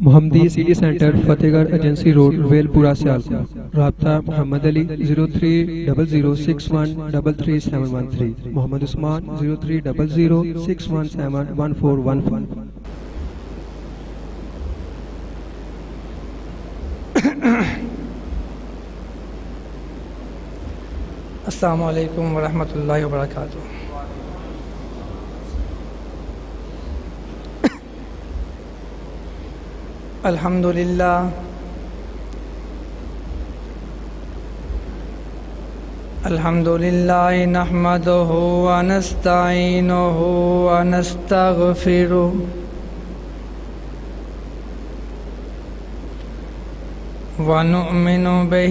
محمدی city centre فتح گڑھ agency road well پورہ سیالکوٹ۔ رابطہ محمد علی 0300613373 محمد عثمان 0300617141. السلام علیکم ورحمۃ اللہ وبرکاتہ۔ الحمد للہ نحمدہ ونستعینہ ونستغفرہ ونؤمن بہ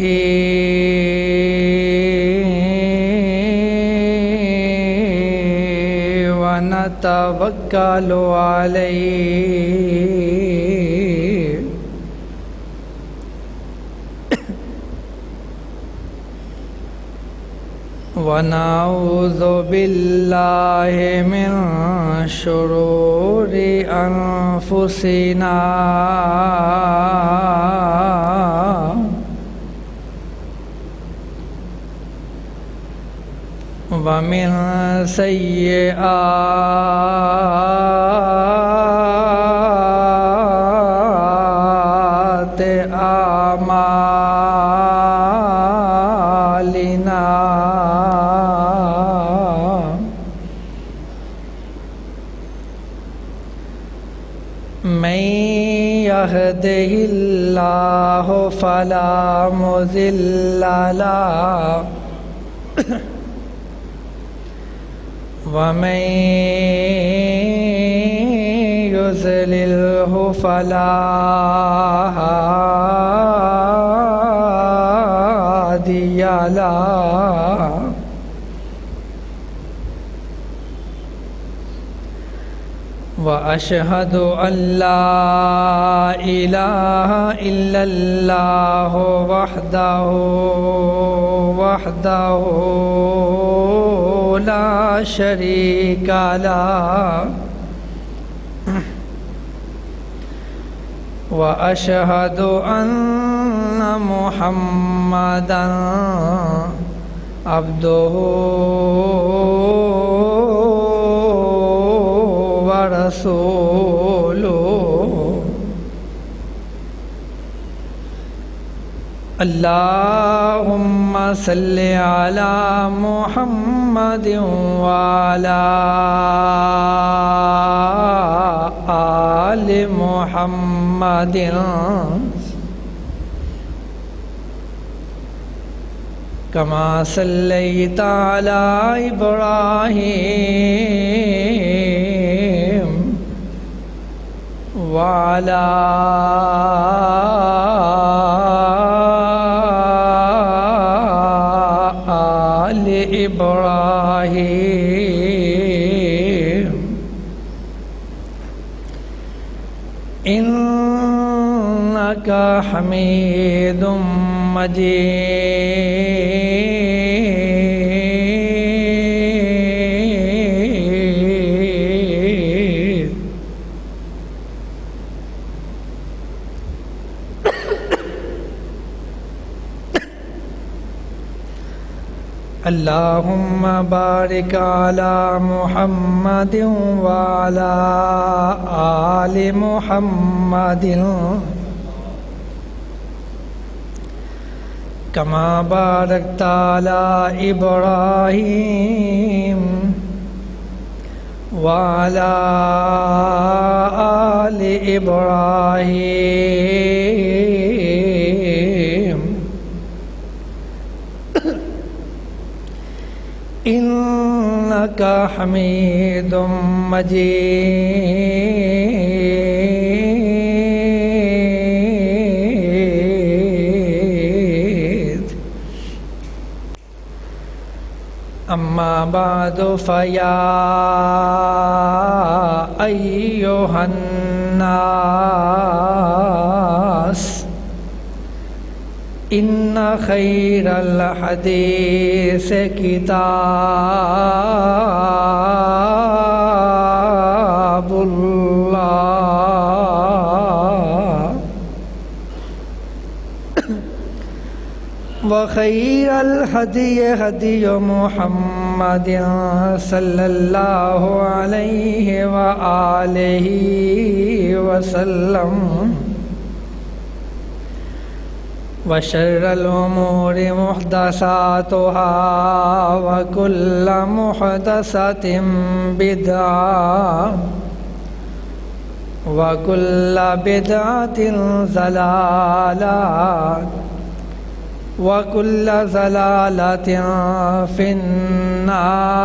ونتوکل علیہ ونعوذ باللہ من شرور انفسنا ومن سیئات اعمالنا من يهده الله فلا مضل له ومن يضلله فلا هادي له وأشهد أن لا إله إلا الله وحده لا شريك له وأشهد أن محمدا عبده ورسوله اللهم صل على محمد وعلى آل محمد كما صليت على إبراهيم وعلى آل إبراهيم إنك حميد مجيد اللهم بارك على محمد وعلى آل محمد كما باركت على إبراهيم وعلى آل إبراهيم إنك حميد مجيد أما بعد فيا أيها الناس إن خير الحديث كتاب الله وخير الهدي هدي محمد صلى الله عليه وآله وسلم وشر الأمور محدثاتها وكل محدثة بدعة وكل بدعة ضلالة وكل ضلالة في النار.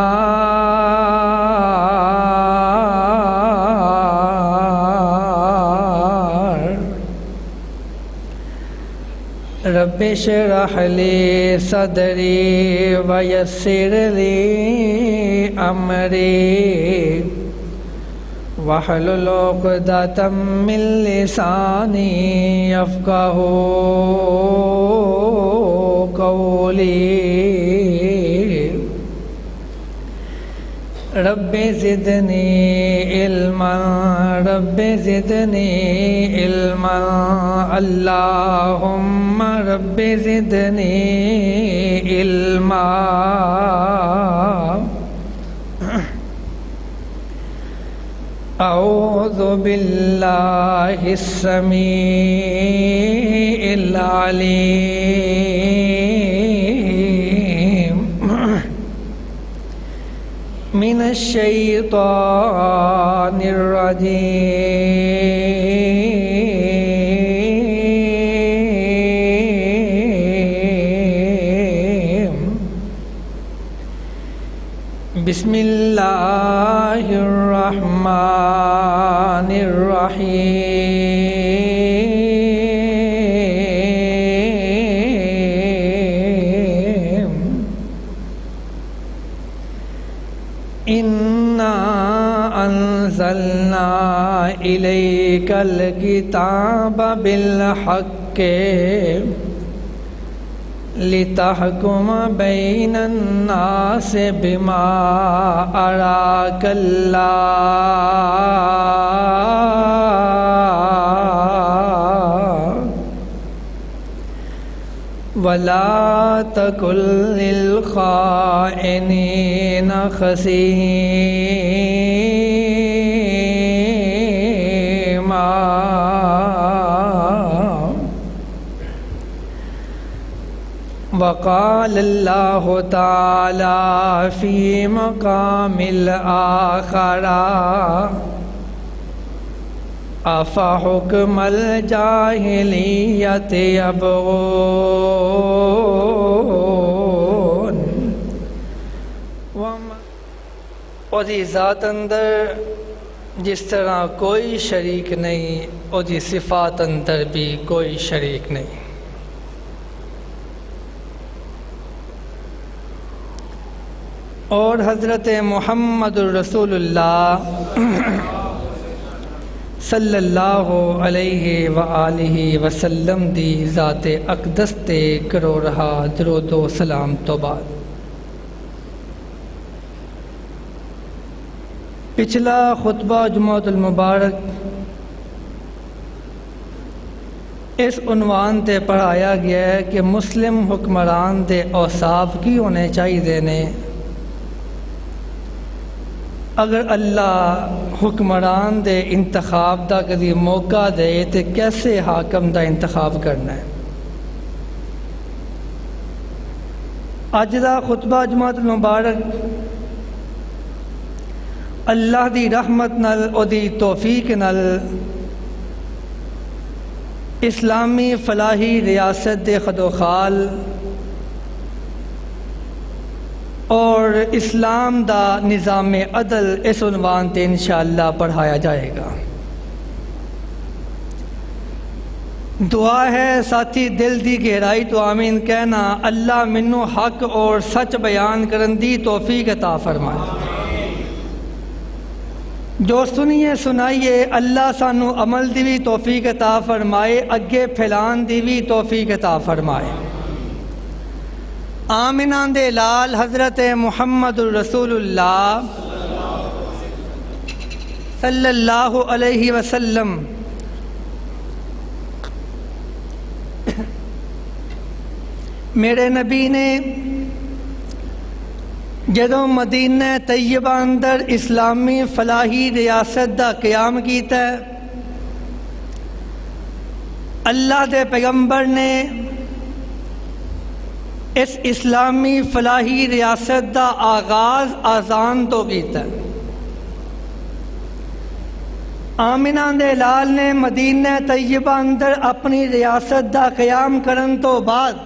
رب اشرح لي صدري ويسر لي أمري واحلل عقدة من لساني يفقهوا قولي. رب زدني علما رب زدني علما اللهم رب زدني علما. أعوذ بالله السميع العليم من الشيطان الرجيم. بسم الله الرحمن الرحيم. إنا أنزلنا إليك الكتاب بالحق لتحكم بين الناس بما أراك الله ولا تكن للخائنين خصيما. وقال الله تعالى في مقام الآخر أفحكم الجاهلية يبغون. اور دی ذات اندر جس طرح کوئی شریک نہیں، اور دی صفات اندر بھی کوئی شریک نہیں. اور حضرت محمد الرسول اللہ صلی اللہ علیہ وآلہ وسلم دی ذات اقدس تے کرو رہا درود و سلام تو بعد پچھلا خطبہ جمعۃ المبارک اس عنوان تے پڑھایا گیا ہے کہ مسلم حکمران دے اوصاف کی ہونے چاہیے نے اگر اللہ حکمران دے انتخاب دا کدی موقع دے تو کیسے حاکم دا انتخاب کرنا ہے. اج دا خطبہ جمعۃ المبارک اللہ دی رحمت نال او دی توفیق نال اسلامی فلاحی ریاست دے خدوخال اور اسلام دا نظام عدل اس عنوان تے انشاءاللہ پڑھایا جائے گا. دعا ہے ساتھی دل دی گہرائی تو آمین کہنا. اللہ منو حق اور سچ بیان کرن دی توفیق عطا فرمائے. جو سنیے سنائیے اللہ سانو عمل دی بھی توفیق عطا فرمائے، اگے پھیلان دی بھی توفیق عطا فرمائے. آمنہ دے لال حضرت محمد الرسول اللہ صلی اللہ علیہ وسلم میرے نبی نے جدوں مدینہ طیبہ اندر اسلامی فلاحی ریاست دا قیام کیتا ہے، اللہ دے پیغمبر نے اس اسلامی فلاحی ریاست دا آغاز آذان تو کیتا ہے۔ آمنہ دے لال نے مدینہ طیبہ اندر اپنی ریاست دا قیام کرن تو بعد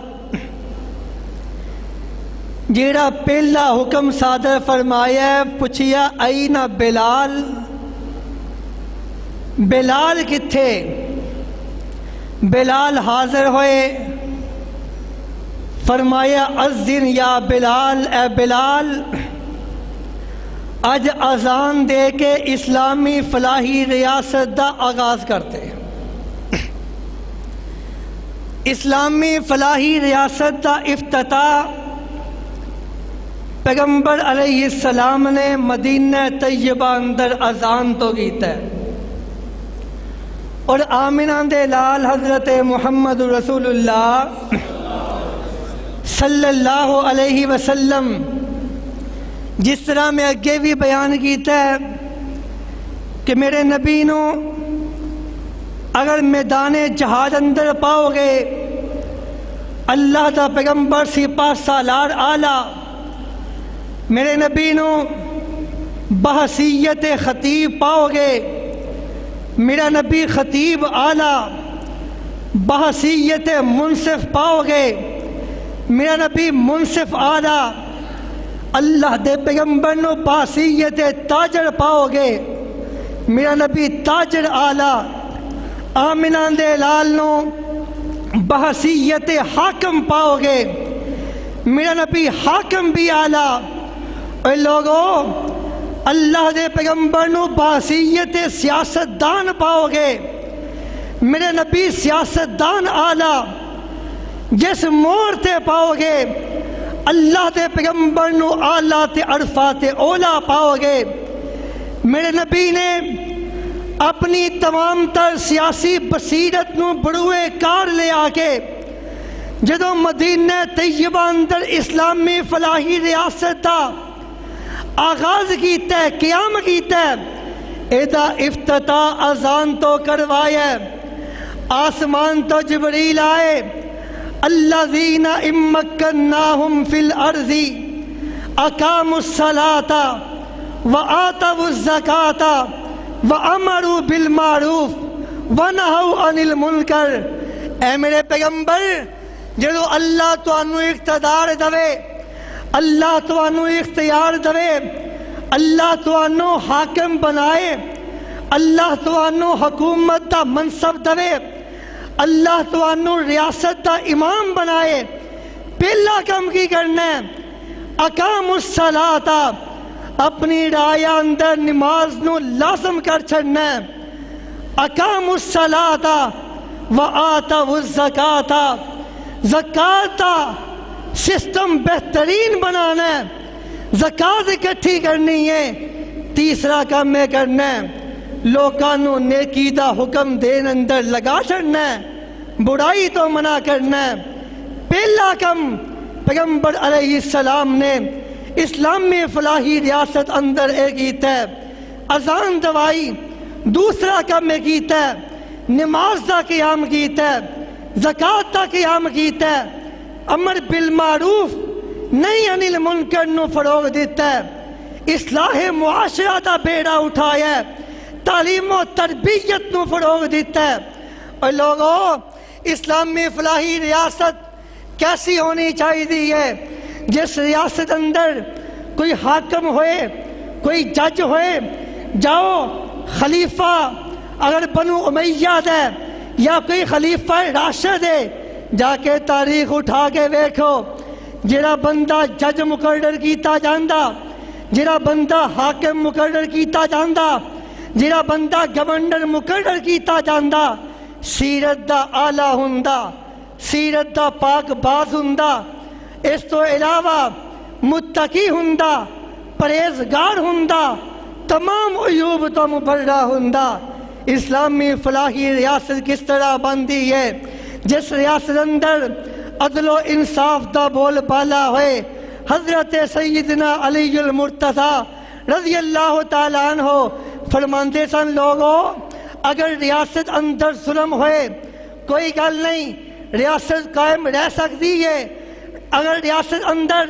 جیڑا پہلا حکم صادر فرمایا ہے، پوچھیا این بلال، بلال کتھے؟ بلال حاضر ہوئے، فرمایا اذن یا بلال، اے بلال اج اذان دے کے اسلامی فلاحی ریاست دا آغاز کرتے۔ اسلامی فلاحی ریاست دا افتتاح پیغمبر علیہ السلام نے مدینہ طیبہ اندر اذان تو کیتا ہے، اور آمنہ دے لال حضرت محمد رسول اللہ صلی اللہ علیہ وسلم، جس طرح میں اگے بھی بیان کیتا ہے کہ میرے نبی نو اگر میدان جہاد اندر پاؤ گے، اللہ دا پیغمبر سپاہ سالار اعلیٰ میرے نبی نو بحیثیت خطیب پاؤ گے، میرا نبی خطیب اعلیٰ بحیثیت منصف پاؤ گے، میرا نبی منصف اعلیٰ اللہ دے پیغمبر نو بحیثیت تاجر پاؤ گے، میرا نبی تاجر اعلیٰ آمنہ دے لال نو بحیثیت حاکم پاؤ گے، میرا نبی حاکم بھی اعلیٰ۔ اے لوگو، اللہ دے پیغمبر نو بحیثیت سیاستدان پاؤ گے، میرے نبی سیاستدان اعلیٰ جس موڑ تے پاؤ گے، اللہ دے پیغمبر نو اعلیٰ تے عرفات اولا پاؤ گے۔ میرے نبی نے اپنی تمام تر سیاسی بصیرت نو بڑوئے کار لے آ کے جدوں مدینہ طیبہ اندر اسلامی فلاحی ریاست دا آغاز کیتا ہے، قیام کیتا ہے، ایدہ افتتاح اذان تو کروایا ہے۔ آسمان تو جبریل آئے، الذین امکناہم فی الارض اقاموا الصلاۃ وآتوا الزکاۃ وامروا بالمعروف ونہوا عن المنکر۔ اے میرے پیغمبر، جدو اللہ تانوں اقتدار دوے، اللہ تانوں اختیار دوے، اللہ تانوں حاکم بنائے، اللہ تانوں حکومت دا منصب دوے، اللہ تانوں ریاست دا امام بنائے، پہلا کام کی کرنا ہے؟ اقاموا الصلاۃ، اپنی رعایا اندر نماز نو لازم کر چھڑنا ہے۔ اقاموا الصلاۃ وآتوا الزکاۃ، زکاة دا سسٹم بہترین بنانا ہے، زکاة اکٹھی کرنی ہے۔ تیسرا کام میں کرنا ہے، لوکانوں نیکی دا حکم دین اندر لگا چھڑنا ہے، برائی تو منع کرنا ہے۔ پہلا کام پیغمبر علیہ السلام نے اسلامی فلاحی ریاست اندر کیتا ہے، اذان دوائی۔ دوسرا کام میں کیتا ہے، نماز دا قیام کیتا ہے، زکاة دا قیام کیتا ہے، امر بالمعروف نہیں عن المنکر نو فروغ دیتا ہے، اصلاح معاشرہ دا بیڑا اٹھایا ہے، تعلیم و تربیت نو فروغ دیتا ہے۔ اور لوگوں، اسلامی فلاحی ریاست کیسی ہونی چاہیے ہے؟ جس ریاست اندر کوئی حاکم ہوئے، کوئی جج ہوئے، جاؤ خلیفہ اگر بنو امیہ ہے یا کوئی خلیفہ راشد ہے، جا کے تاریخ اٹھا کے ویکھو، جڑا بندہ جج مقرر کیتا جاندہ، جڑا بندہ حاکم مقرر کیتا جاندہ، جڑا بندہ گورنر مقرر کیتا جاندہ، سیرت دا آلہ ہندہ، سیرت دا پاک باز ہندہ، اس تو علاوہ متقی ہندہ، پرہیزگار ہندہ، تمام عیوب تو مبرہ ہندہ۔ اسلامی فلاحی ریاست کس طرح بندی ہے؟ جس ریاست اندر عدل و انصاف دا بول بالا ہوئے حضرت سیدنا علی المرتضی رضی اللہ تعالیٰ عنہ فرماندے سن لوگوں اگر ریاست اندر ظلم ہوئے کوئی گل نہیں ریاست قائم رہ سکتی ہے، اگر ریاست اندر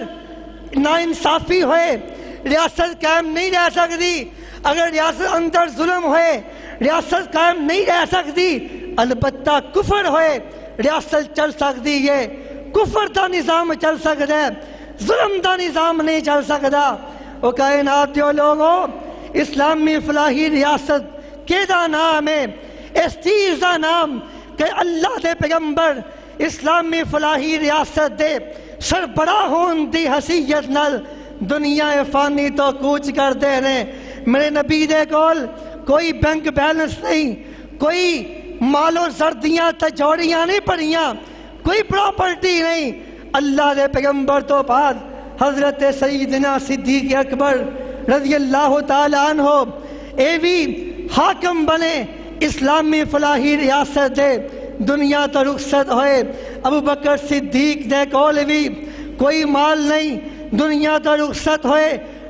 ناانصافی ہوئے ریاست قائم نہیں رہ سکتی، اگر ریاست اندر ظلم ہوئے ریاست قائم نہیں رہ سکتی، البتہ کفر ہوئے ریاست چل سکتی ہے، کفر دا نظام چل سکتا ہے، ظلم دا نظام نہیں چل سکتا۔ وہ کائنات دیو لوگوں اسلامی فلاحی ریاست کے دا نام ہے، اس چیز دا نام کہ اللہ دے پیغمبر اسلامی فلاحی ریاست دے سربراہ ہون دی حیثیت نال دنیا فانی تو کوچ کر دے رہے۔ میرے نبی دے کول کوئی بینک بیلنس نہیں، کوئی مال و زردیاں تجوڑیاں نہیں پڑیاں، کوئی پراپرٹی نہیں۔ اللہ دے پیغمبر تو بعد حضرت سیدنا صدیق اکبر رضی اللہ تعالیٰ عنہ اے بھی حاکم بنے اسلامی فلاحی ریاست دے، دنیا تو رخصت ہوئے۔ ابو بکر صدیق دے کول بھی کوئی مال نہیں، دنیا تو رخصت ہوئے۔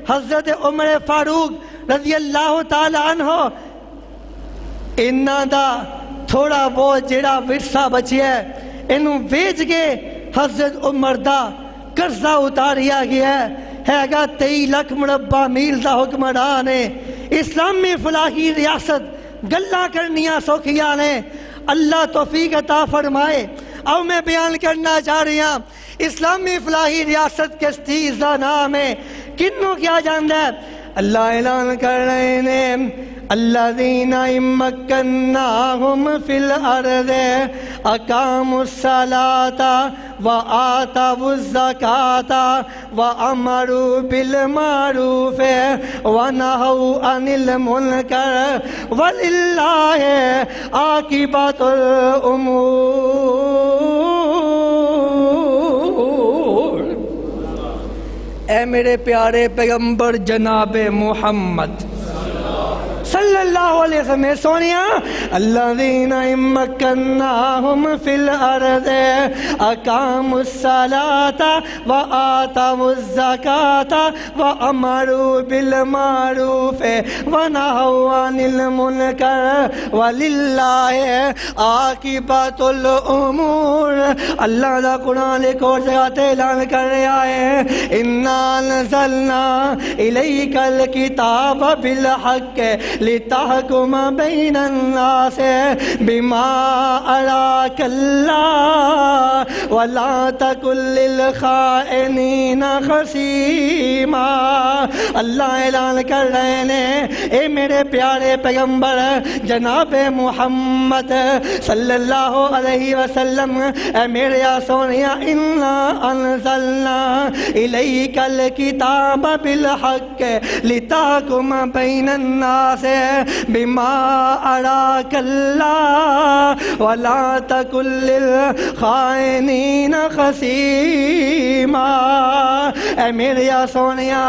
حضرت عمر فاروق رضی اللہ تعالیٰ عنہ انہاں دا تھوڑا بہت جڑا ورثہ بچیا ہے انہوں ویچ کے حضرت عمر دا قرضہ اتاریا گیا ہے گا 23 لاکھ مربع میل دا حکمران ہے۔ اسلامی فلاحی ریاست گلہ کرنیاں سوکھیاں نے، اللہ توفیق عطا فرمائے۔ اب میں بیان کرنا چاہ رہی ہوں اسلامی فلاحی ریاست کس چیز دا نام ہے، کنوں کیا جاندہ ہے؟ اللہ اعلان کر رہے ہیں الذین مکناہم فی الارض اقاموا الصلاۃ وآتوا الزکاۃ وامروا بالمعروف ونہوا عن المنکر وللہ عاقبۃ الامور۔ اے میرے پیارے پیغمبر جناب محمد صلی اللہ علیہ وسلم سونیا الذین مکناہم فی الارض اقاموا الصلاۃ وآتوا الزکاۃ وامروا بالمعروف ونہوا عن المنکر وللہ عاقبۃ الامور۔ اللہ دا قرآن ایک اور جگہ تے اعلان کر رہا ہے انا انزلنا الیک الکتاب بالحق لتحکم بین الناس بما اراک اللہ ولا تکن للخائنین خصیما۔ اللہ اعلان کر رہے ہیں اے میرے پیارے پیغمبر جناب محمد صلی اللہ علیہ وسلم، اے میرے سونیا انا انزلنا الیک الکتاب بالحق لتحکم بین الناس بما اراک اللہ ولا تکن للخائنین خصیما۔ اے میرے سونیا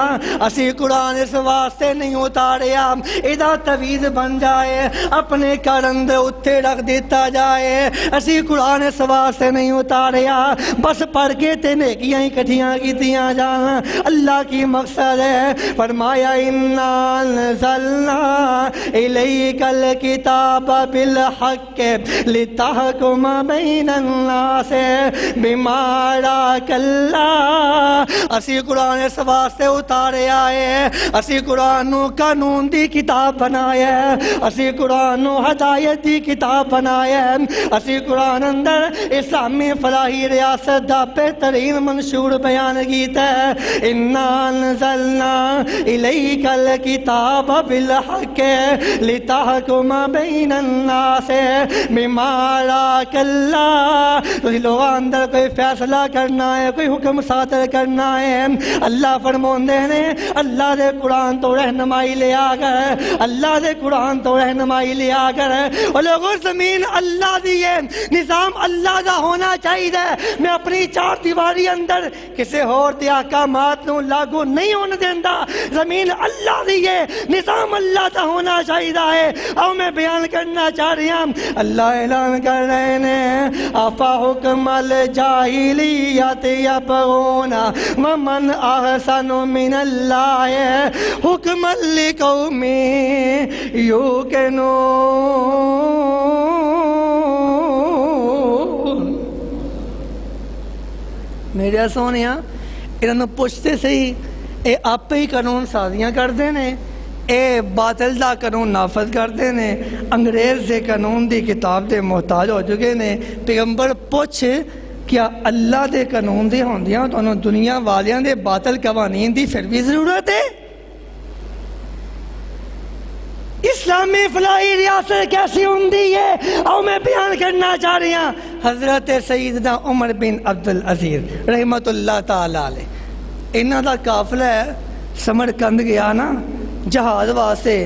اسی قرآن اس واسطے نہیں اتاریا ادا تویز بن جائے اپنے کرن دے اتھے رکھ دیتا جائے، اسی قرآن اس واسطے نہیں اتاریا بس پڑھ کے تے نیکیاں اکٹھیاں کیتیاں جان۔ اللہ کی مقصد ہے فرمایا انا انزلنا الیک الکتاب بالحق لتحکم بین الناس بما اراک اللہ۔ اسی قرآن اس واسطے اتارے آئے، اسی قرآن نو قانون دی کتاب بنایا ہے، اسی قرآن نو ہدایت دی کتاب بنایا ہے، اسی قرآن اندر اسلامی فلاحی ریاست دا بہترین منشور بیان کیتا ہے انا انزلنا الیک الکتاب بالحق لتحکم بین الناس بما اراک اللہ۔ تو لوگوں اندر کوئی فیصلہ کرنا ہے، کوئی حکم صادر کرنا ہے، اللہ فرماندے نے اللہ دے قرآن تو رہنمائی لیا کر، اللہ دے قرآن تو رہنمائی لیا کر۔ اور لوگوں زمین اللہ دی ہے، نظام اللہ دا ہونا چاہیے۔ میں اپنی چار دیواری اندر کسی اور دے احکامات نو لاگو نہیں ہونے دیندا، زمین اللہ دی ہے، نظام اللہ دا ہونا چاہیے۔ چاہیے ہے اور میں بیان کرنا چاہ رہی ہوں اللہ اعلان کر رہے ہیں افا حکم الجاہلیت یبغون ومن احسن من اللہ حکما لقوم یوقنون۔ میرے سونیا انہوں پوچھتے صحیح اے آپ ہی قانون سازیاں کرتے ہیں اے باطل دا قانون نافذ کرتے ہیں انگریز دے قانون دی کتاب دے محتاج ہو چکے ہیں پیغمبر پوچھ کیا اللہ دے قانون دے ہوندیاں تو انہوں دنیا والیاں دے باطل قوانین دی پھر بھی ضرورت ہے؟ اسلامی فلاحی ریاست کیسی ہوندی ہے اور میں بیان کرنا چاہ رہی ہوں حضرت سیدنا عمر بن عبدالعزیز رحمت اللہ تعالیٰ علیہ انہاں دا قافلہ ہے سمرقند گیا نا جہاز واسطے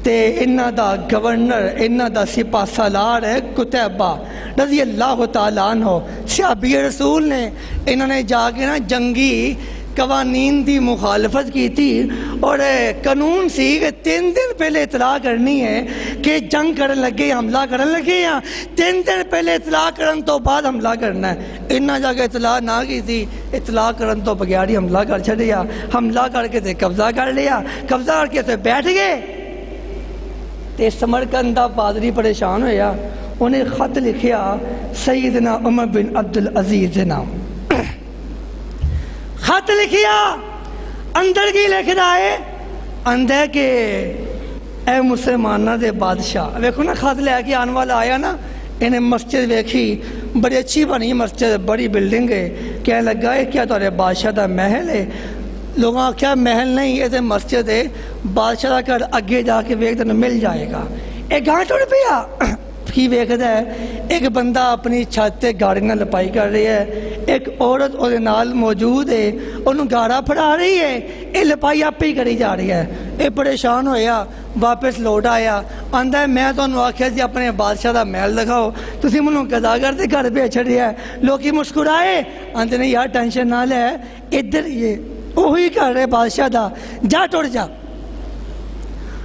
تے انہاں دا گورنر انہاں دا سپاہ سالار ہے قتیبہ رضی اللہ تعالیٰ عنہ صحابی رسول نے انہوں نے جا کے نا جنگی قوانین دی مخالفت کی تھی اور قانون سی کہ 3 دن پہلے اطلاع کرنی ہے کہ جنگ کرن لگے حملہ کرن لگے یا 3 دن پہلے اطلاع کرن تو بعد حملہ کرنا ہے انہاں جا کے اطلاع نہ کی تھی اطلاع کرن تو بغیر ہی حملہ کر چھڑیا حملہ کر کے تے قبضہ کر لیا قبضہ کر کے تے بیٹھ گئے تے سمرقند دا پادری پریشان ہویا انہیں خط لکھیا سیدنا عمر بن عبدالعزیز دے نام خط لکھیا اندر کی لکھ رہا ہے اندر کہ اے مسلمانہ دے بادشاہ ویکھو نا خط لے کے آنے والا آیا نا انہیں مسجد ویکھی بڑی اچھی بنی مسجد بڑی بلڈنگ ہے کہنے لگا ہے کیا تورے بادشاہ دا محل ہے لوگاں کیا محل نہیں ہے تو مسجد ہے بادشاہ دا کر اگے جا کے ویک تنہیں مل جائے گا ایک گھنٹہ روپیہ کی ویکھدا ہے ایک بندہ اپنی چھت تے گاڑی نہ لپائی کر رہی ہے ایک عورت اور نال موجود ہے انہوں گاڑا پھڑا رہی ہے یہ لپائی آپ ہی کری جا رہی ہے یہ پریشان ہویا واپس لوٹ آیا آندا ہے میں تو انہوں آکھیا جی اپنے بادشاہ دا محل دکھاؤ تسی منوں قضا کرتے گھر پہ چھڑیا ہے لوگی مسکرائے آندے نہیں یار ٹینشن نہ لے ادھر یہ وہی کر رہے بادشاہ دا جا ٹوڑ جا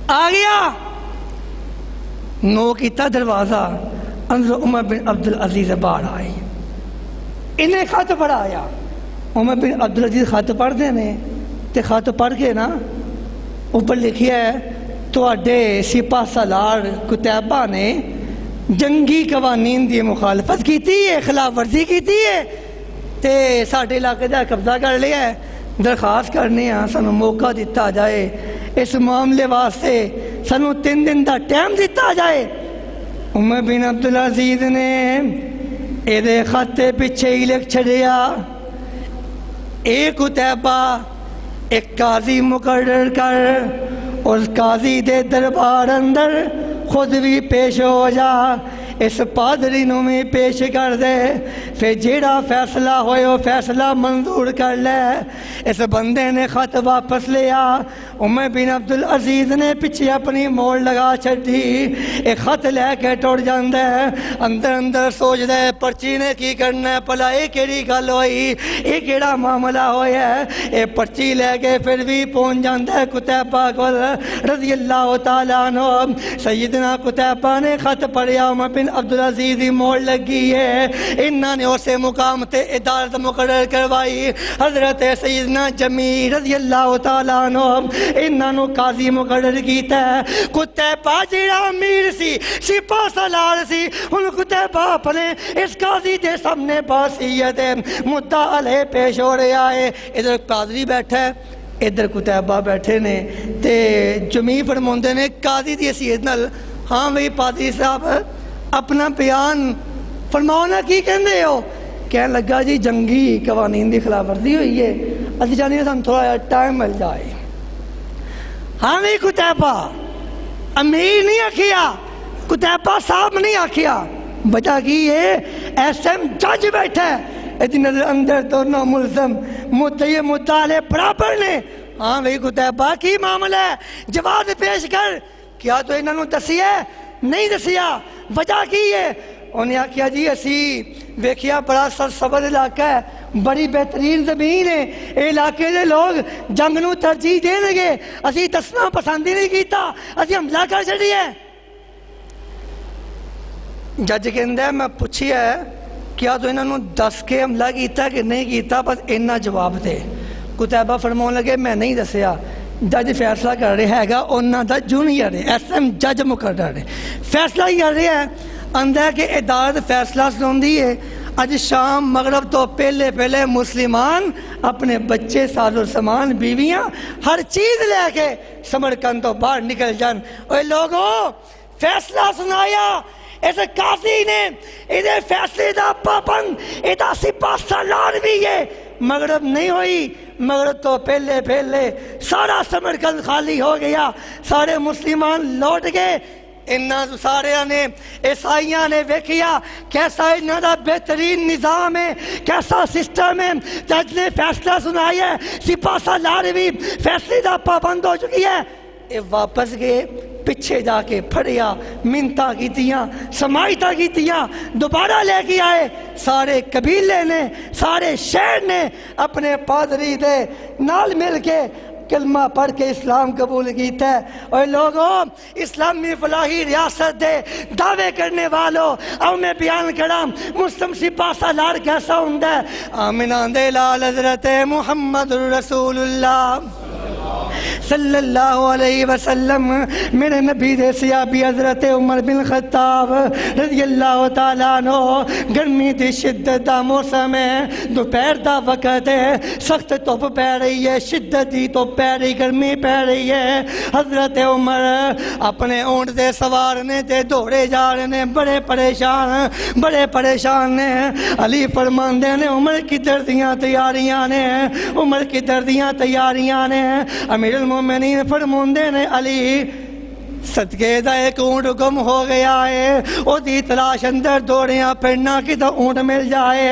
آ گیا نو کیتا دروازہ اندر عمر بن عبدالعزیز باہر آئی انہیں خط پڑھایا عمر بن عبدالعزیز خط پڑھ دینے تے خط پڑھ کے نا اوپر لکھیا ہے تواڈے سپاہ سالار قتیبہ نے جنگی قوانین دی مخالفت کیتی ہے خلاف ورزی کیتی ہے تے ساڈے علاقے دا قبضہ کر لیا ہے درخواست کرنے ہیں سانو موقع دیتا جائے اس معاملے واسطے سانو 3 دن دا ٹائم دیتا جائے عمر بن عبدالعزیز نے ایدے خطے پیچھے ہی لکھ چھڑیا اے قتیبہ ایک قاضی مقرر کر اس قاضی دے دربار اندر خود بھی پیش ہو جا اس پادری نو میں پیش کر دے پھر جیڑا فیصلہ ہوئے وہ فیصلہ منظور کر لے اس بندے نے خط واپس لیا عمر بن عبدالعزیز نے پیچھے اپنی موڑ لگا چھٹی ایک خط لے کے ٹوڑ جاندے اندر اندر سوچ دے پرچی نے کی کرنا ہے پلا یہ کیڑی گل ہوئی یہ کیڑا معاملہ ہویا ہے یہ پرچی لے کے پھر بھی پہنچ جاندے قتیبہ کو رضی اللہ تعالیٰ عنہ سیدنا قتیبہ نے خط پڑھیا عمر بن عبدالعزیز دی موڑ لگی ہے انہاں نے اسے مقام تے ادارت مقرر کروائی حضرت سیدنا جمیل رضی اللہ تعالیٰ عنہ انہاں نو قاضی مقرر کیتا ہے قتیبہ جیڑا امیر سی سپاہ سالار سی ان قتیبہ اپنے اس قاضی دے سامنے باسیت مدعا علیہ پیش ہو رہا ہے ادھر قاضی بیٹھا ہے ادھر قتیبہ بیٹھے نے تے جمیل فرماندے نے قاضی دی حیثیت نال ہاں بھئی پادری صاحب اپنا بیان فرماؤ نا کی کہندے ہو کہنے لگا جی جنگی قوانین دی خلاف ورزی ہوئی ہے اسی جانے ہم تھوڑا ٹائم مل جائے ہاں نہیں قتیبہ امیر نہیں آکھیا قتیبہ صاحب نہیں آکھیا وجہ کی ہے ایس ایم جج بیٹھا ہے اتنی نظر اندر دونوں ملزم مدعی مدعا برابر نے ہاں بھئی قتیبہ کی معاملہ ہے جواب پیش کر کیا تو انہوں نے دسی ہے نہیں دسیا وجہ کی ہے انہیں آکھیا جی اسی ویکھیا بڑا سرسبز علاقہ ہے بڑی بہترین زمین ہے، علاقے دے لوگ جنگ نو ترجیح دیں گے، اسی دسنا پسند ہی نہیں کیتا، اسی حملہ کر چڑی ہے۔ جج کہندا ہے میں پوچھیا ہے کیا تو انہوں نے دس کے حملہ کیتا کہ نہیں کیتا، بس اتنا جواب دے۔ قتیبہ فرماؤں لگے میں نہیں دسیا۔ جج فیصلہ کر رہے ہے گا انہوں دا جونیئر ہے، ایس ایم جج مقرر ہے، فیصلہ ہی کر رہے ہیں۔ اندر ہے کہ عدالت فیصلہ سناندی ہے، اج شام مغرب تو پہلے مسلمان اپنے بچے ساز و سامان بیویاں ہر چیز لے کے سمرقند تو باہر نکل جان۔ اے لوگوں فیصلہ سنایا، اس قاضی نے ادھے فیصلے دا پابند ادھا سپاہ سالار بھی ہے۔ مغرب نہیں ہوئی، مغرب تو پہلے سارا سمرقند خالی ہو گیا، سارے مسلمان لوٹ گئے۔ انہاں سارے نے عیسائیاں نے ویکھیا کیسا انہاں دا بہترین نظام ہے، کیسا سسٹم ہے۔ جج نے فیصلہ سنایا ہے، سپاہ سالار بھی فیصلے دا پابند ہو چکی ہے۔ اے واپس گئے، پچھے جا کے پھڑیا، منتاں کیتیاں، سماعتاں کیتیاں، دوبارہ لے کے آئے۔ سارے قبیلے نے، سارے شہر نے اپنے پادری دے نال مل کے کلمہ پڑھ کے اسلام قبول کیتا ہے۔ اور لوگوں اسلامی فلاحی ریاست دے دعوے کرنے والوں او میں بیان کرا مسلم سپاہ سالار کیسا ہوندا ہے۔ آمنہ دے لال حضرت محمد رسول اللہ صلی اللہ علیہ وسلم، میرے نبی دے صحابی حضرت عمر بن خطاب رضی اللہ تعالیٰ عنہ، گرمی دی شدت دا موسم ہے، دوپہر دا وقت ہے، سخت دھوپ پہ رہی ہے، شدت دی دھوپ پہ رہی، گرمی پہ رہی ہے۔ حضرت عمر اپنے اونٹ دے سوارنے تے دوڑے جا رہے ہیں، بڑے پریشان نے۔ علی فرماندے نے عمر کدھر دیاں تیاریاں نے، عمر کدھر دیاں تیاریاں نے۔ امیر المومنین فرماندے نے علی صدقے دا ایک اونٹ گم ہو گیا ہے، او دی تلاش اندر دوڑیاں پھرنا کہ تو اونٹ مل جائے۔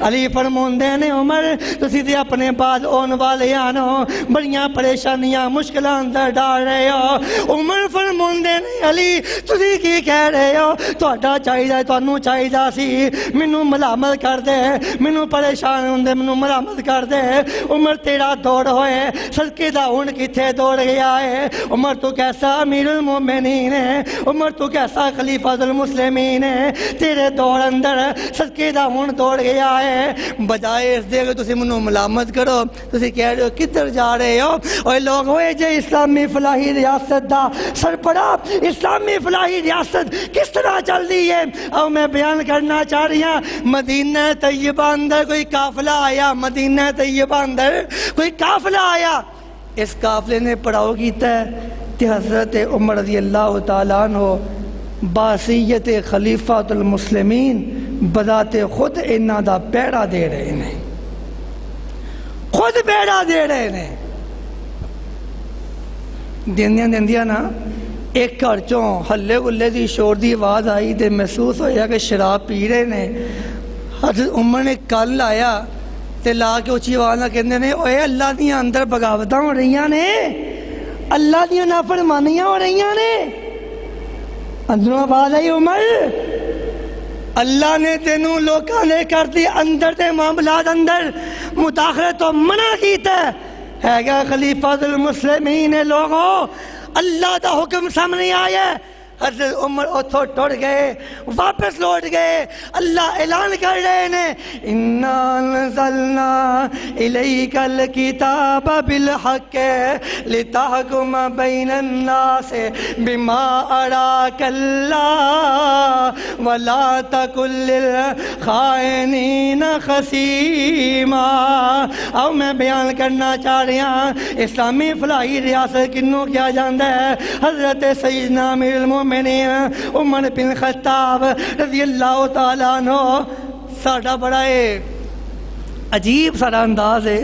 علی فرماندے نے عمر تسی تے اپنے بعد اون والے آنو بڑیاں پریشانیاں مشکلاں اندر ڈال رہے ہو۔ عمر فرماندے نے علی تسی کی کہہ رہے ہو، تہاڈا چاہیدا تانوں چاہیدا سی مینوں ملامت کر دے، مینوں پریشان ہوندے مینوں ملامت کر دے۔ عمر تیرا دوڑ ہوئے صدقے دا اونٹ کتھے دوڑ گیا ہے؟ عمر تو کیسا امیر المومنین ہے، عمر تو کیسا خلیفہ المسلمین ہے، تیرے دوڑ اندر صدقے دا اونٹ دوڑ گیا ہے۔ بجائے اس دے کہ تسی منوں ملامت کرو، تسی کہہ رہے ہو کدھر جا رہے ہو؟ اور لوگ ہوئے جے اسلامی فلاحی ریاست دا سربراہ، اسلامی فلاحی ریاست کس طرح چل رہی ہے اور میں بیان کرنا چاہ رہی ہوں۔ مدینہ طیبہ اندر کوئی قافلہ آیا، مدینہ طیبہ اندر کوئی قافلہ آیا، اس قافلے نے پڑاؤ کیتا ہے کہ حضرت عمر رضی اللہ تعالیٰ عنہ باصیت خلیفۃ المسلمین بذات خود انہاں دا پیڑا دے رہے ہیں، خود پیڑا دے رہے ہیں۔ دیندیاں نا ایک گھر چوں ہلے گلے دی شور دی آواز آئی تے محسوس ہویا کہ شراب پی رہے نے۔ حضرت عمر نے کل آیا تے لا کے اچھی آواز نہ کہندے نے اوے اللہ دیاں اندر بغاوتاں ہو رہیاں نے، اللہ دیاں نافرمانیاں ہو رہیاں نے۔ اندروں آواز آئی عمر اللہ نے تینوں لوکاں نے کر دی اندر دے معاملات اندر مداخلت تو منع کیتا ہے گا خلیفۃ المسلمین۔ لوگوں اللہ دا حکم سامنے آیا ہے، حضرت عمر اتھو ٹوڑ گئے، واپس لوٹ گئے۔ اللہ اعلان کر رہے ہیں اِنَّا انزلنا الیک الکتاب بالحق لتحکم بین الناس بما اراک اللہ ولا تکن للخائنین خصیما۔ اب میں بیان کرنا چاہ رہی ہوں اسلامی فلاحی ریاست کنوں کیا جاندہ ہے؟ حضرت سیدنا امیر المومنین عمر بن خطاب رضی اللہ تعالیٰ عنہ۔ ساڑھا بڑا عجیب سارا انداز ہے،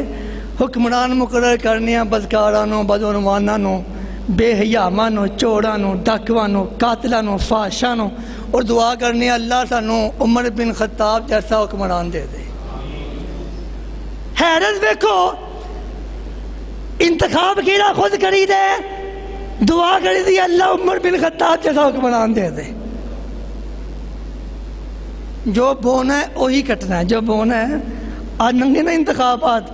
حکمران مقرر کرنے بدکارانوں بدعنوانانوں بے حیامانوں چورانوں ڈاکوانوں قاتلانوں فحاشانوں، اور دعا کرنے اللہ سانوں عمر بن خطاب جیسا حکمران دے دے۔ حیرت دیکھو انتخاب کیڑا خود کری دے، دعا کری دی اللہ عمر بن خطاب جیسا حکمران دے دے۔ جو بونا ہے وہی کٹنا ہے، جو بونا ہے آج ننگے نا انتخابات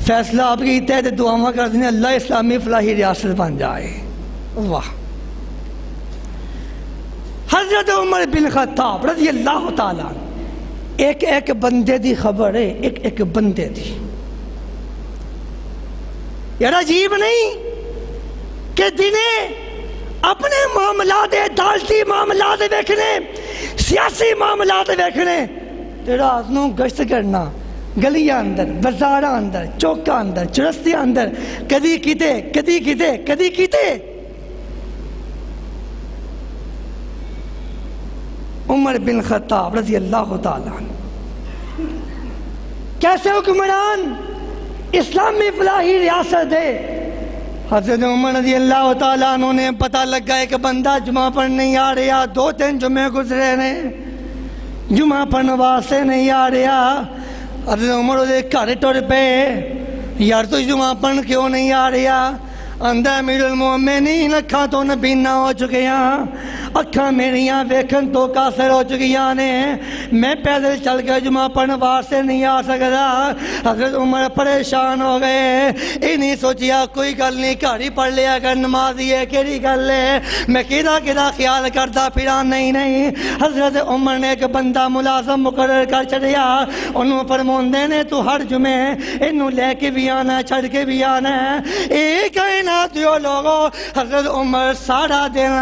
فیصلہ آپ کی تحت دعا کر دیں اللہ اسلامی فلاحی ریاست بن جائے. واہ. حضرت عمر بن خطاب رضی اللہ تعالیٰ ایک بندے دی خبر ہے, ایک بندے دی. یار عجیب نہیں کہ دنے اپنے معاملات عدالتی معاملات دیکھنے, سیاسی معاملات دیکھنے, تے رات نو گشت کرنا گلیاں اندر, بازاراں اندر, چوکاں اندر, چرستیاں اندر, کدی کیتے. عمر بن خطاب رضی اللہ تعالیٰ کیسے حکمران اسلامی فلاحی ریاست ہے. حضرت عمر رضی اللہ تعالیٰ عنہ نے پتہ لگا ایک بندہ جمعہ پڑھ نہیں آ رہا, 2-3 جمعے گزرے نے, جمعہ پڑھنے واسطے نہیں آ رہا. حضرت عمر دے گھر ٹر پے, یار تو جمعہ پڑھ کیوں نہیں آ رہا؟ اندر امیر المومنین اکھاں تو نبینا ہو چکیاں, اکھاں میریاں ویکھن تو کافر ہو چکیاں نے, میں پیدل چل کے جمعہ پڑھنے واسطے نہیں آ سکتا. حضرت عمر پریشان ہو گئے, یہ نہیں سوچیا کوئی گل نہیں گھر ہی پڑھ لیا اگر نمازی ہے کیڑی گل ہے, میں کیدا خیال کرتا پھرا. نہیں. حضرت عمر نے ایک بندہ ملازم مقرر کر چڑیا, انہوں فرماندے نے تو ہر جمعے انہوں لے کے بھی آنا چھڑ کے بھی آنا. ایک دیو لوگوں, حضرت عمر سارا دن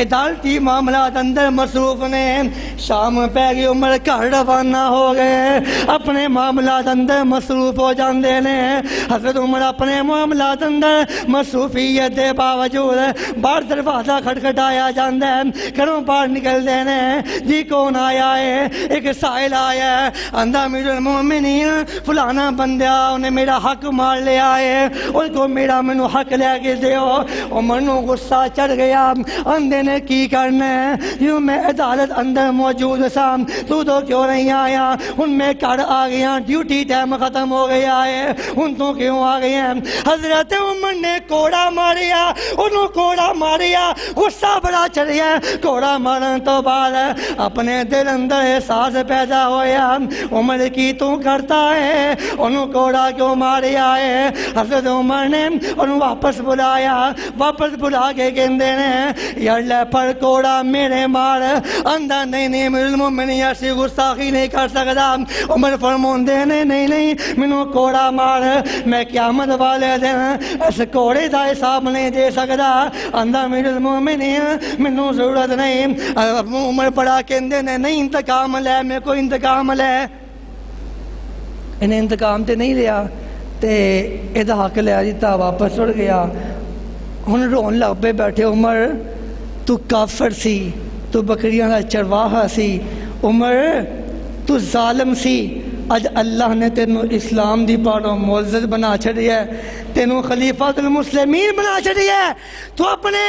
عدالتی معاملات اندر مصروف نے. شام پہ گئی, عمر گھر روانہ ہو گئے, اپنے معاملات اندر مصروف ہو جاندے نے. حضرت عمر اپنے معاملات اندر مصروفیت دے باوجود باہر دروازہ کھٹکھٹایا جاندے, گھروں باہر نکل دے نے. جی کون آیا ہے؟ ایک سائل آیا ہے, اندر امیر المومنین فلانا بندہ انہیں میرا حق مار لیا ہے, ان کو میرا منو حق لے کے دیو. عمر نو غصہ چڑھ گیا, اندے نے کی کرنا ہے, یوں میں عدالت اندر موجود سا, تو کیوں نہیں آیا؟ ان میں گھر آ گیا, ڈیوٹی ٹائم ختم ہو گیا ہے, ان تو کیوں آ گئے ہیں؟ حضرت عمر نے کوڑا ماریا, انہوں کوڑا ماریا, غصہ بڑا چڑھیا. کوڑا مارن تو بعد اپنے دل اندر احساس پیدا ہویا, عمر کی تو کرتا ہے, انہوں کوڑا کیوں ماریا ہے؟ حضرت عمر نے انہوں واپس بلا کے کہندے نے یار لے پر کوڑا میرے مار. اندھا نہیں امیر المومنین ایسی گستاخی نہیں کر سکتا. عمر فرماندے نے نہیں مینوں کوڑا مار, میں قیامت والے دن اس کوڑے دا حساب نہیں دے سکتا. اندھا امیر المومنین مینوں ضرورت نہیں. عمر پڑا کہندے نے نہیں انتقام لے, میں کوئی انتقام لے. انہیں انتقام تے نہیں لیا تے یہ حق لیا دیتا, واپس اڑ گیا. ہن رون لگ پہ بیٹھے, عمر تو کافر سی, تو بکریاں دا چرواہا سی, عمر تو ظالم سی, اج اللہ نے تینوں اسلام دی پاڑوں معزز بنا چھڑیا ہے, تینوں خلیفۃ المسلمین بنا چھڑیا ہے. تو اپنے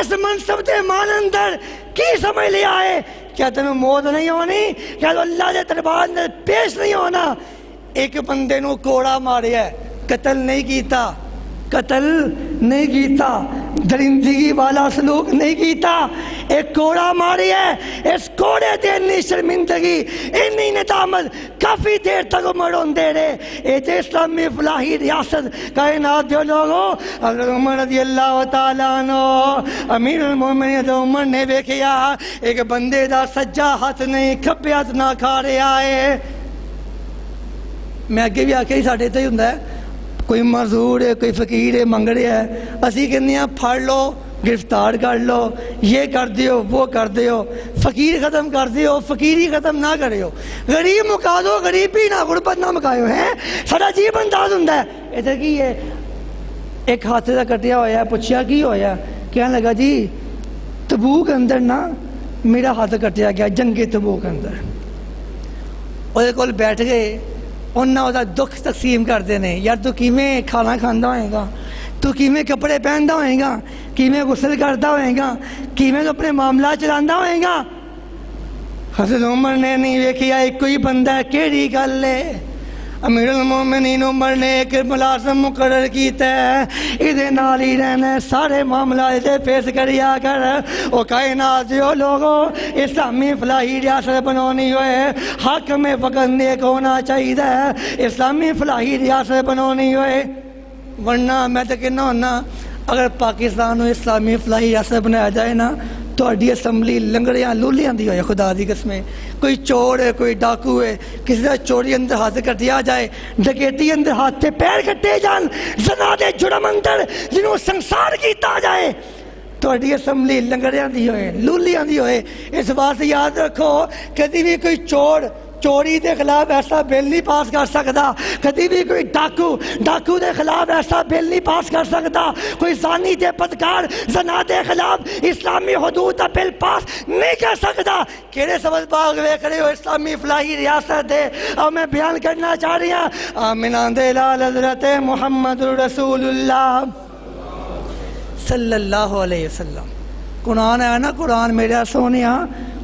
اس منصب دے مان اندر کی سمجھ لیا ہے؟ کیا تینوں موت نہیں ہونی؟ کیا اللہ دے دربار اندر پیش نہیں ہونا؟ ایک بندے نو کوڑا ماریا ہے, قتل نہیں کیتا, درندگی والا سلوک نہیں کیتا, ایک کوڑا ماری ہے. اس کوڑے دے اتنی شرمندگی, اتنی ندامت کافی دیر تک عمر ہوندے رہے. اے تے اسلامی فلاحی ریاست کائنات دے لوگوں. حضرت عمر رضی اللہ تعالیٰ عنہ امیر المومنین عمر نے ویکھیا ایک بندے دا سجا ہاتھ نہیں کھبے ہاتھ نہ کھا رہا ہے. میں اگے بھی آکھیا ہی ساڈے تے ہی ہوندا ہے, کوئی معذور ہے, کوئی فقیر ہے, منگ رہا ہے, اسی کہنے ہیں پھڑ لو, گرفتار کر لو, یہ کر دیو, وہ کر دیو. فقیر ختم کر دیو, فقیری ختم نہ کریو, غریب مکا دو, غریبی نہ غربت نہ مکایو. ہیں سارا عجیب انداز ہوندا ہے. ادھر کی ہے, ایک ہاتھ کا کٹیا ہویا, پوچھیا کی ہویا, کہنے لگا جی تبوک اندر نا میرا ہاتھ کٹیا گیا جنگ تبوک اندر. وہ کول بیٹھ گئے, انہاں وہ دکھ تقسیم کرتے ہیں, یار تو کیویں کھانا کھانا ہوئے گا, تو کیویں کپڑے پہنتا ہوئے گا, کیویں غسل کرتا ہوئے گا, کیویں تو اپنے معاملات چلانا ہوئے گا. حضرت عمر نے نہیں ویکھیا ایک کوئی بندہ کیڑی گل ہے, امیر المومنین عمر نے ایک ملازم مقرر کیتا ہے، ادھے نال ہی رہنا ہے، سارے معاملہ ادھے پیش کریا کر۔ او کائنات دیو لوگوں، اسلامی فلاحی ریاست بنونی ہوئے، حاکم وقت نیک ہونا چاہیے، اسلامی فلاحی ریاست بنونی ہوئے، ورنہ میں تو کہنا ہونا اگر پاکستان کو اسلامی فلاحی ریاست بنایا جائے نا تو اڈی اسمبلی لنگڑیاں لولیاں دی ہوئے، خدا دی قسمیں، کوئی چور ہے، کوئی ڈاکو ہے، کسی کا چوری اندر ہاتھ کر دیا جائے، ڈکیتی اندر ہاتھ تے پیر کٹے جان، زنا دے جرم اندر جنہوں سنسار کیتا جائے تو اڈی اسمبلی لنگڑیاں دی ہوئے، لولیاں دی ہوئے۔ اس بات یاد رکھو کدی بھی کوئی چوری دے خلاف ایسا بل نہیں پاس کر سکتا، کدی بھی کوئی ڈاکو دے خلاف ایسا بل نہیں پاس کر سکتا، کوئی زانی دے بدکار زنا دے خلاف اسلامی حدود دا بل پاس نہیں کر سکتا۔ کیڑے سبز باغ وے کھڑے ہو اسلامی فلاحی ریاست دے، اور میں بیان کرنا چاہ رہی ہوں آمین دے لال حضرت محمد رسول اللہ صلی اللہ علیہ وسلم۔ قرآن ہے نا، قرآن میرا سونیا،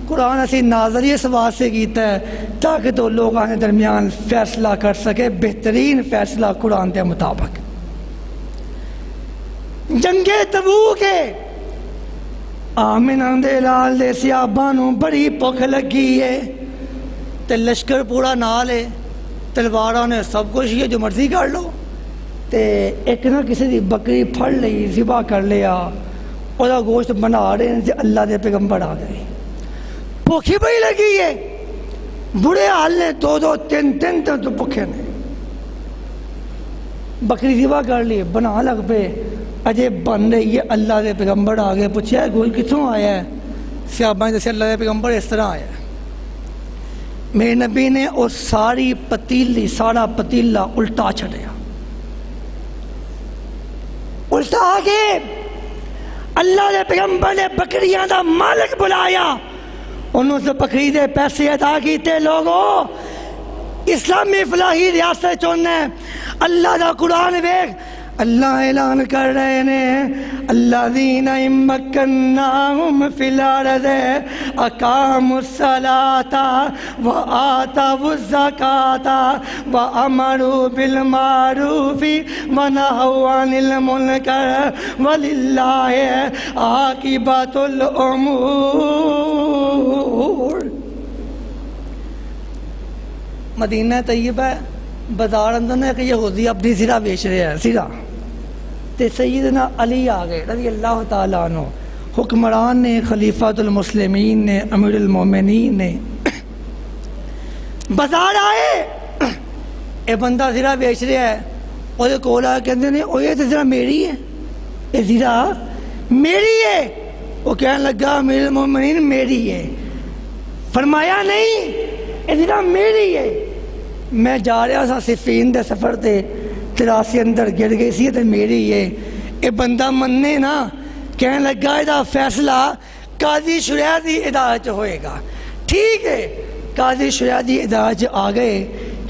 قرآن اسی نازلی اس واسطے سے کیتا ہے تاکہ تو لوگ آنے درمیان فیصلہ کر سکے، بہترین فیصلہ قرآن کے مطابق۔ جنگ تبوک ہے، آمنہ دے لال دے سیابانوں بڑی بھوک لگی ہے تے لشکر پورا نال ہے، تلواراں نے سب کچھ یہ جو مرضی کر لو، تے ایک نہ کسی دی بکری پھڑ لئی، ذبح کر لیا، اور دا گوشت بنا رہے ہیں، اللہ دے پیغمبر آ گئے، بھوکی بڑی لگی ہے، بڑے حال نے دو تین تو بھوکے نے، بکری ذبح کر لی، بنا لگ پہ، اجے بن رہی ہے، اللہ دے پیغمبر آ گئے، پوچھا گوشت کتوں آیا ہے؟ صحابہ نے دسیا اللہ دے پیغمبر اس طرح آیا ہے۔ میرے نبی نے وہ ساری پتیلی، سارا پتیلا الٹا چھڑیا، الٹا آگے اللہ دے پیغمبر نے بکریاں دا مالک بلایا، انہوں سے بکری دے پیسے ادا کیتے۔ لوگوں اسلامی فلاحی ریاست چوننے اللہ دا قرآن ویکھ، اللہ اعلان کر رہے ہیں الذین امکناہم فی الارض اقاموا الصلاۃ وآتوا الزکاۃ وامروا بالمعروف ونہوا عن المنکر وللہ عاقبۃ الامور۔ مدینہ طیبہ بازار اندر نے ایک یہودی اپنی زرہ بیچ رہے ہیں، زرہ، تے سیدنا علی آ گئے رضی اللہ تعالیٰ عنہ، حکمران نے، خلیفۃ المسلمین نے، امیر المومنین نے، بازار آئے، اے بندہ زرہ بیچ رہا ہے، اور یہ کولا کہتے ہیں او یہ تو زرہ میری ہے، یہ زرہ میری ہے۔ وہ کہنے لگا امیر المومنین میری ہے، فرمایا نہیں یہ زرہ میری ہے، میں جا رہا تھا صفین دے سفر تے تراسی اندر گر گئی سی تے میری ہے۔ اے بندہ مننے نا، کہنے لگا یہ فیصلہ قاضی شریعہ دی عدالت ہوئے گا۔ ٹھیک ہے، قاضی شریعہ دی عدالت آ گئے،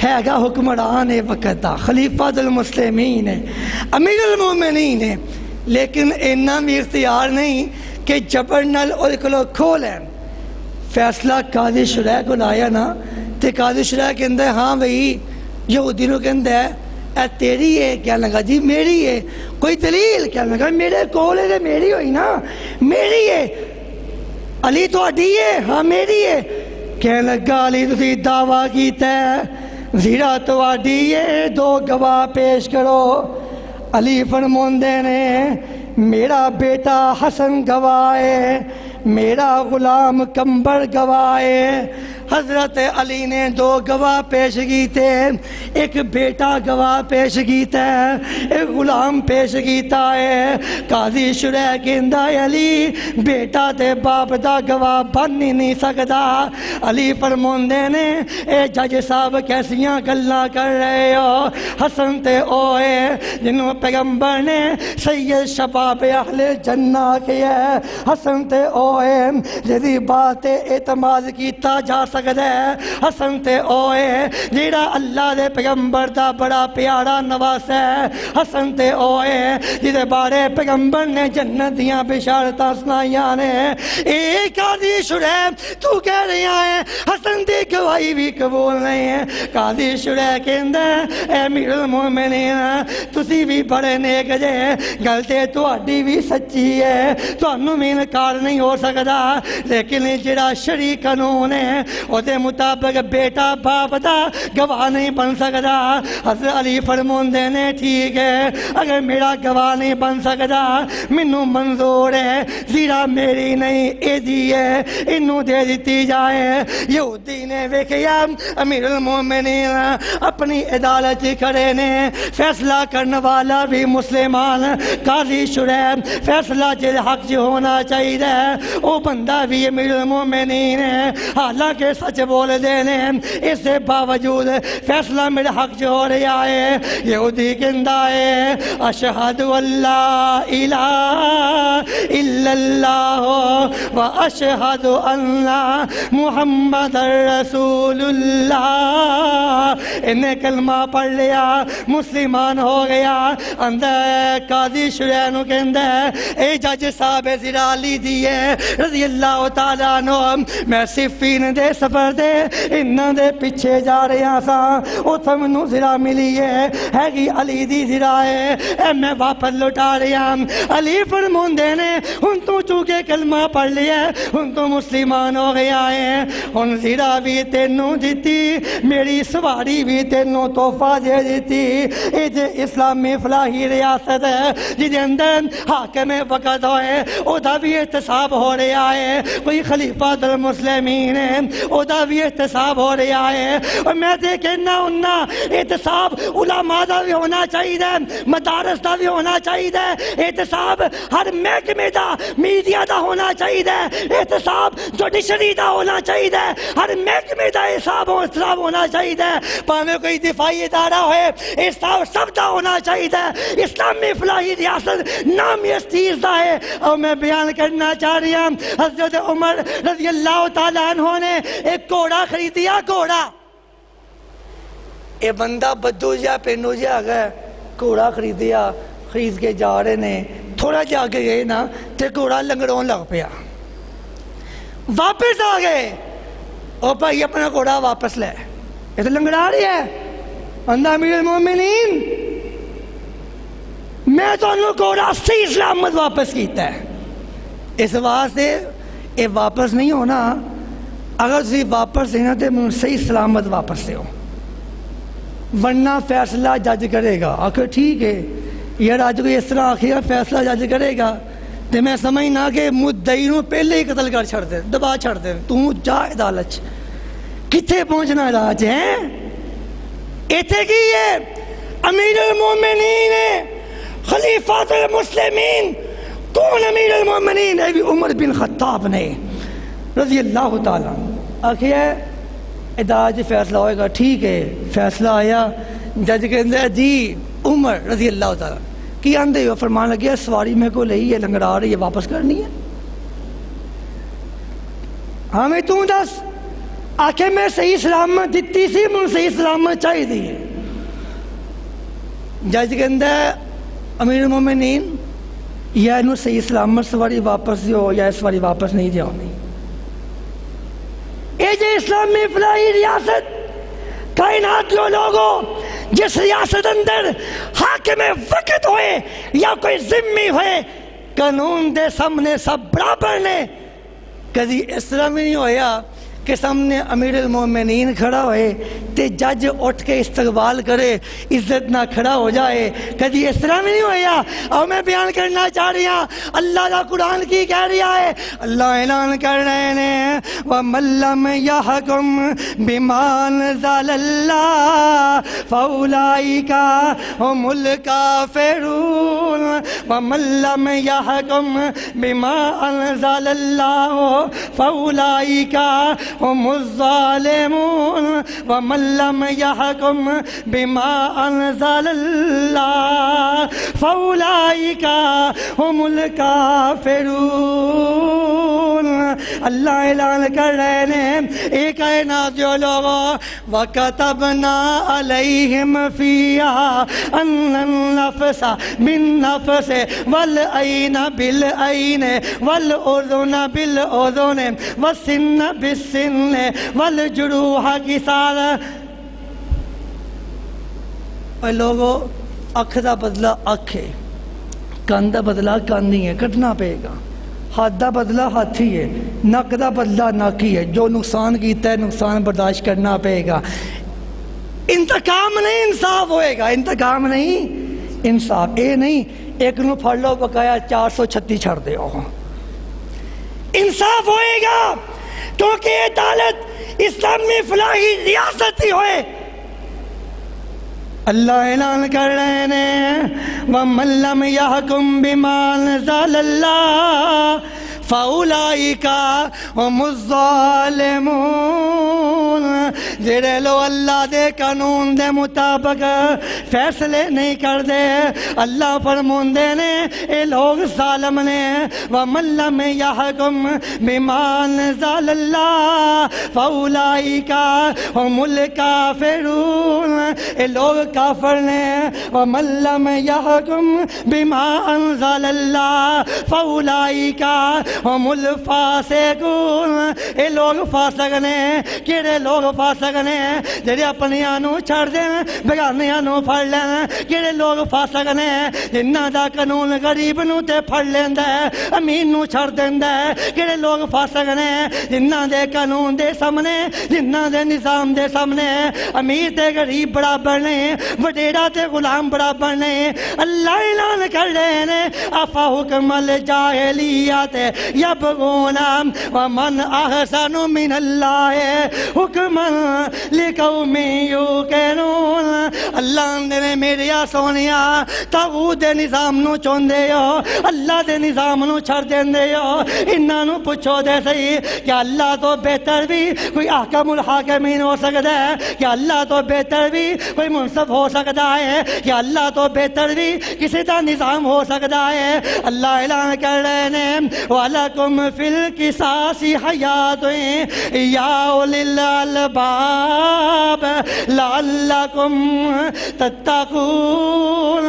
ہے گا حکمران وقت دا، خلیفۃ المسلمین ہے، امیر المومنین ہے، لیکن اینا بھی اختیار نہیں کہ جبر نل اور کلو کھولیں۔ فیصلہ قاضی شریعہ کو لایا نا، تے قاضی شریعہ کے اندر ہاں بھئی یہودیوں کے اندر اے تیری ہے، کیا لگا جی میری ہے، کوئی دلیل، کیا لگا میرے کول ہے، میری ہوئی نا، میری ہے، علی تو اڈی ہے، ہاں میری ہے، کہنے لگا علی تسی دعویٰ کیتا ہے زیرہ تو اڈی ہے، دو گواہ پیش کرو۔ علی فرماندے نے میرا بیٹا حسن گواہ ہے، میرا غلام کمبر گواہ ہے۔ حضرت علی نے دو گواہ پیش کیتے، ایک بیٹا گواہ پیش کیتا ہے، ایک غلام پیش کیتا ہے۔ قاضی شریعہ کہندا ہے علی بیٹا تے باپ دا گواہ بن ہی نہیں سکدا۔ علی فرماندے نے اے جج صاحب کیسیاں گلاں کر رہے ہو، حسن تے او ہے جنہوں پیغمبر نے سید شباب اہل جنہ کیا ہے، حسن تے او ہے جدی بات اعتماد کیتا جا سکتا ہے، حسن تے او ہے جیڑا اللہ دے پیغمبر دا بڑا پیارا نواس ہے حسن تے اوئے جدے بارے پیغمبر نے جنت دیاں بشارتاں سنائیاں نے ایک قاضی شریف تو کہہ رہا ہے حسن دی گواہی بھی قبول نہیں ہے قاضی شریف کہندا اے امیر المومنین تسی بھی بڑے نیک جے گل تے تہاڈی بھی سچی ہے تانوں بھی انکار نہیں ہو سکدا لیکن جڑا شرعی قانون ہے او دے مطابق بیٹا باپ دا گواہ نہیں بن سکدا حضرت علی فرماندے نے ٹھیک ہے اگر میرا گواہ نہیں بن سکدا مینوں منظور ہے زیرا میری نہیں ایدی ہے انہوں دے دیتی جائے یہودی نے ویکھیا امیر المومنین اپنی عدالت کھڑے نے فیصلہ کرنے والا بھی مسلمان قاضی شریف فیصلہ جے حق جو ہونا چاہیے وہ بندہ بھی امیر المومنین ہے حالانکہ سچ بول دینے اس سے باوجود فیصلہ میرے حق جو ہو رہا ہے یہودی کہندا ہے اشہد اللہ الہ الا اللہ و اشہد ان محمد رسول اللہ انہیں کلمہ پڑھ لیا مسلمان ہو گیا اندر قاضی شریف نو کہندا ہے اے جج صاحب ذرا علی دیے رضی اللہ تعالیٰ عنہ میں صفین دے سفر دے انہاں دے پیچھے جا رہا سا اتھے مینوں ذرا ملی ہے کہ علی دی ذرا ہے اے میں واپس لوٹا رہا علی فرماندے نے ہن تو چونکہ کلمہ پڑھ لیا ہن تو مسلمان ہو گیا ہے ہن ذرا بھی تینوں دیتی میری سواری بھی تینوں تحفہ دے دیتی اے جے اسلامی فلاحی ریاست ہے جدے اندر حاکم وقت ہوئے او دا بھی احتساب ہو رہا ہے کوئی خلیفہ در مسلمین ہے او دا بھی احتساب ہو رہا ہے اور میں تے کہنا ہننا احتساب علماء دا بھی ہونا چاہیے مدارس دا بھی ہونا چاہیے احتساب ہر محکمے دا میڈیا دا ہونا چاہیے احتساب جوڈیشری دا ہونا چاہیے ہر محکمے دا حساب ہونا چاہیے پاویں کوئی دفاعی ادارہ ہوئے احتساب سب دا ہونا چاہیے اسلامی فلاحی ریاست نام اس چیز دا ہے اور میں بیان کرنا چاہ رہی ہوں حضرت عمر رضی اللہ تعالیٰ عنہ نے ایک گھوڑا خریدیا گھوڑا اے بندہ بدو جا پینو جا گیا گھوڑا خریدیا خرید کے جا رہے نے تھوڑا جا کے گئے نا تے گھوڑا لنگڑون لگ پیا واپس آ گئے او بھائی اپنا گھوڑا واپس لے یہ تو لنگڑا رہی ہے اندھا امیر المومنین میں تو انہوں گھوڑا صحیح سلامت واپس کیتا ہے اس واسطے یہ واپس نہیں ہونا اگر تسی واپس دینا تو میں صحیح سلامت واپس دے ہو ورنہ فیصلہ جج کرے گا آخر ٹھیک ہے یار آج کوئی اس طرح آخر فیصلہ جج کرے گا تو میں سمجھنا کہ مدعی نو پہلے ہی قتل کر چھڑ دے دبا چھڑ دے تو جا عدالت کتنے پہنچنا راج ہے ایتھے کی ہے امیر المومنین خلیفات المسلمین کون امیر المومنین ہے بھی عمر بن خطاب نے رضی اللہ تعالیٰ آخر عدالت فیصلہ ہوئے گا ٹھیک ہے فیصلہ آیا جج کہندے جی عمر رضی اللہ تعالیٰ کی آندے ہو فرمان لگیا سواری میں کو لئی ہے لنگڑا رہی ہے واپس کرنی ہے ہمیں تو دس آکھے میں صحیح سلامت دیتی سی من صحیح سلامت چاہی دی ہے جج کہندے امیر المومنین یا انہوں صحیح سلامت سواری واپس دیو یا سواری واپس نہیں دیو نہیں اے جے اسلامی فلاحی ریاست کائنات لو لوگوں جس ریاست اندر حاکم وقت ہوئے یا کوئی ذمی ہوئے قانون دے سامنے سب برابر نے کبھی اس طرح بھی نہیں ہویا کہ سامنے امیر المومنین کھڑا ہوئے تے جج اٹھ کے استقبال کرے عزت نہ کھڑا ہو جائے کبھی اس طرح بھی نہیں ہویا اور میں بیان کرنا چاہ رہی ہوں اللہ کا قرآن کی کہہ رہا ہے اللہ اعلان کر رہے ہیں وَمَن لَّمْ يَحْكُم بِمَا أَنزَلَ اللَّهُ فَأُولَٰئِكَ هُمُ الْكَافِرُونَ وَمَن لَّمْ يَحْكُم بِمَا أَنزَلَ اللَّهُ فَأُولَٰئِكَ هم الظالمون ومن لم يحكم بما أنزل الله فأولئك هم الكافرون اللہ اعلان کر رہے ہیں اے کائنات جو لوگوں وَكَتَبْنَا عَلَيْهِمْ فِيهَا أَنَّ النَّفْسَ بِالنَّفْسِ وَالْعَيْنَ بِالْعَيْنِ وَالْأُذُنَ بِالْأُذُنِ وَالسِّنَّ بِالسِّنِّ وَالْجُرُوحَ قِصَاصٌ۔ اے لوگو اکھ دا بدلہ اکھ ہے، کان دا بدلہ کان نہیں ہے، کٹنا پے گا۔ ہاتھ دا بدلہ ہاتھ ہی ہے، نک دا بدلہ نک ہی ہے، جو نقصان کیتا ہے نقصان برداشت کرنا پے گا۔ انتقام نہیں انصاف ہوئے گا، انتقام نہیں انصاف۔ اے نہیں ایک نو پھڑ لو بقایا 436 چھڑ دے ہو، انصاف ہوئے گا کیونکہ عدالت اسلامی فلاحی ریاست ہی ہوئے۔ اللہ اعلان کر رہے ہیں وَمَن لَّمْ يَحْكُم بِمَا أَنزَلَ اللَّهُ فَأُولَٰئِكَ هُمُ الظَّالِمُونَ۔ جڑے لو اللہ دے قانون دے مطابق فیصلے نہیں کر دے، اللہ فرماندے نے اے لوگ ظالم نے۔ وَمَن لَّمْ يَحْكُم بِمَا أَنزَلَ اللَّهُ فَأُولَٰئِكَ هُمُ الْكَافِرُونَ۔ اے لوگ کافر نے۔ وَمَن لَّمْ يَحْكُم بِمَا أَنزَلَ اللَّهُ فَأُولَٰئِكَ ہم الفاسقون۔ اے لوگ فاسق نے۔ کیڑے لوگ فاسق نے؟ جڑے اپنی آنو چھڑ دیں بیگانے آنو پھڑ لیں۔ کیڑے لوگ فاسق نے؟ جنہاں دا قانون غریب نو تے پھڑ لیندہ ہے، امین نو چھڑ دیندہ ہے۔ کیڑے لوگ فاسق نے؟ جنہاں دے قانون دے سامنے، جنہاں دے نظام دے سامنے امیر تے غریب برابر نے، وڈیرا تے غلام برابر نے۔ اللہ اعلان کر رہے ہیں افا حکم الجاہلیت یبغون ومن احسن من اللہ حکما لقوم یوقنون۔ اللہ نے میرے سونیا تاغوت دے نظام نو چوندے ہو، اللہ دے نظام نو چھڑ دیندے ہو۔ انہاں نو پوچھو دے صحیح کیا اللہ تو بہتر بھی کوئی احکم الحاکمین ہو سکتا ہے؟ کیا اللہ تو بہتر بھی کوئی منصف ہو سکتا ہے؟ کیا اللہ تو بہتر بھی کسی کا نظام ہو سکتا ہے؟ اللہ اعلان کر رہے ہیں وَلَكُمْ فِي الْقِصَاصِ حَيَاتٌ يَا أُولِي الْأَلْبَابِ لَعَلَّكُمْ تَتَّقُونَ۔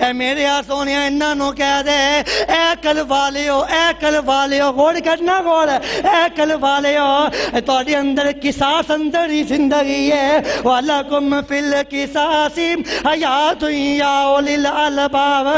اے میرے سونیا انہاں نو کہہ دے اے کل والیو، اے کل والیو، غور کرنا غور، اے کل والیو تہاڈے اندر قصاص اندر ہی زندگی ہے۔ وَلَكُمْ فِي الْقِصَاصِ حَيَاتٌ يَا أُولِي الْأَلْبَابِ۔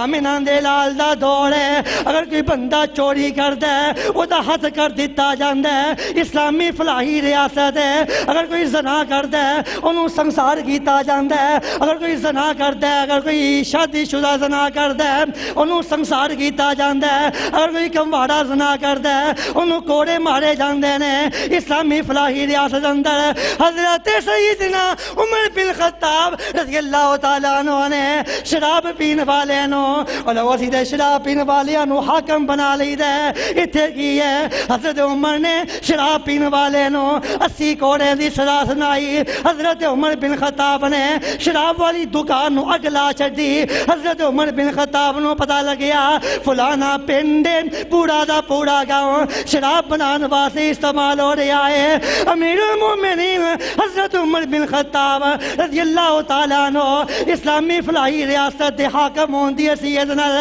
آمنہ دے لال دا دور ہے، اگر کوئی بندہ چوری کردا ہے وہ دا حد کر دیتا جاندا ہے، اسلامی فلاحی ریاست ہے۔ اگر کوئی زنا کردا ہے انہوں سنسار کیتا جاندا ہے، اگر کوئی زنا کردا ہے، اگر کوئی شادی شدہ زنا کردا ہے انہوں سنسار کیتا جاندا ہے، اگر کوئی کمواڑا زنا کردا ہے انہوں کوڑے مارے جاندے نے۔ اسلامی فلاحی ریاست اندر حضرت سیدنا عمر بن خطاب رضی اللہ تعالیٰ عنہ نے شراب پین والے نو اور وسیدہ شراب پین والے نو حاکم بنا لیدا ہے۔ اتھے کی ہے حضرت عمر نے شراب پین والے نو 80 کوڑے دی سزا سنائی۔ حضرت عمر بن خطاب نے شراب والی دکان نو اگ لا چھڈی۔ حضرت عمر بن خطاب نو پتہ لگیا فلانا پنڈ پورا دا پورا گاؤں شراب بنان واسطے استعمال ہو رہا ہے۔ امیر المومنین حضرت عمر بن خطاب رضی اللہ تعالیٰ عنہ اسلامی فلاحی ریاست دے حاکم ہون دی حیثیت نال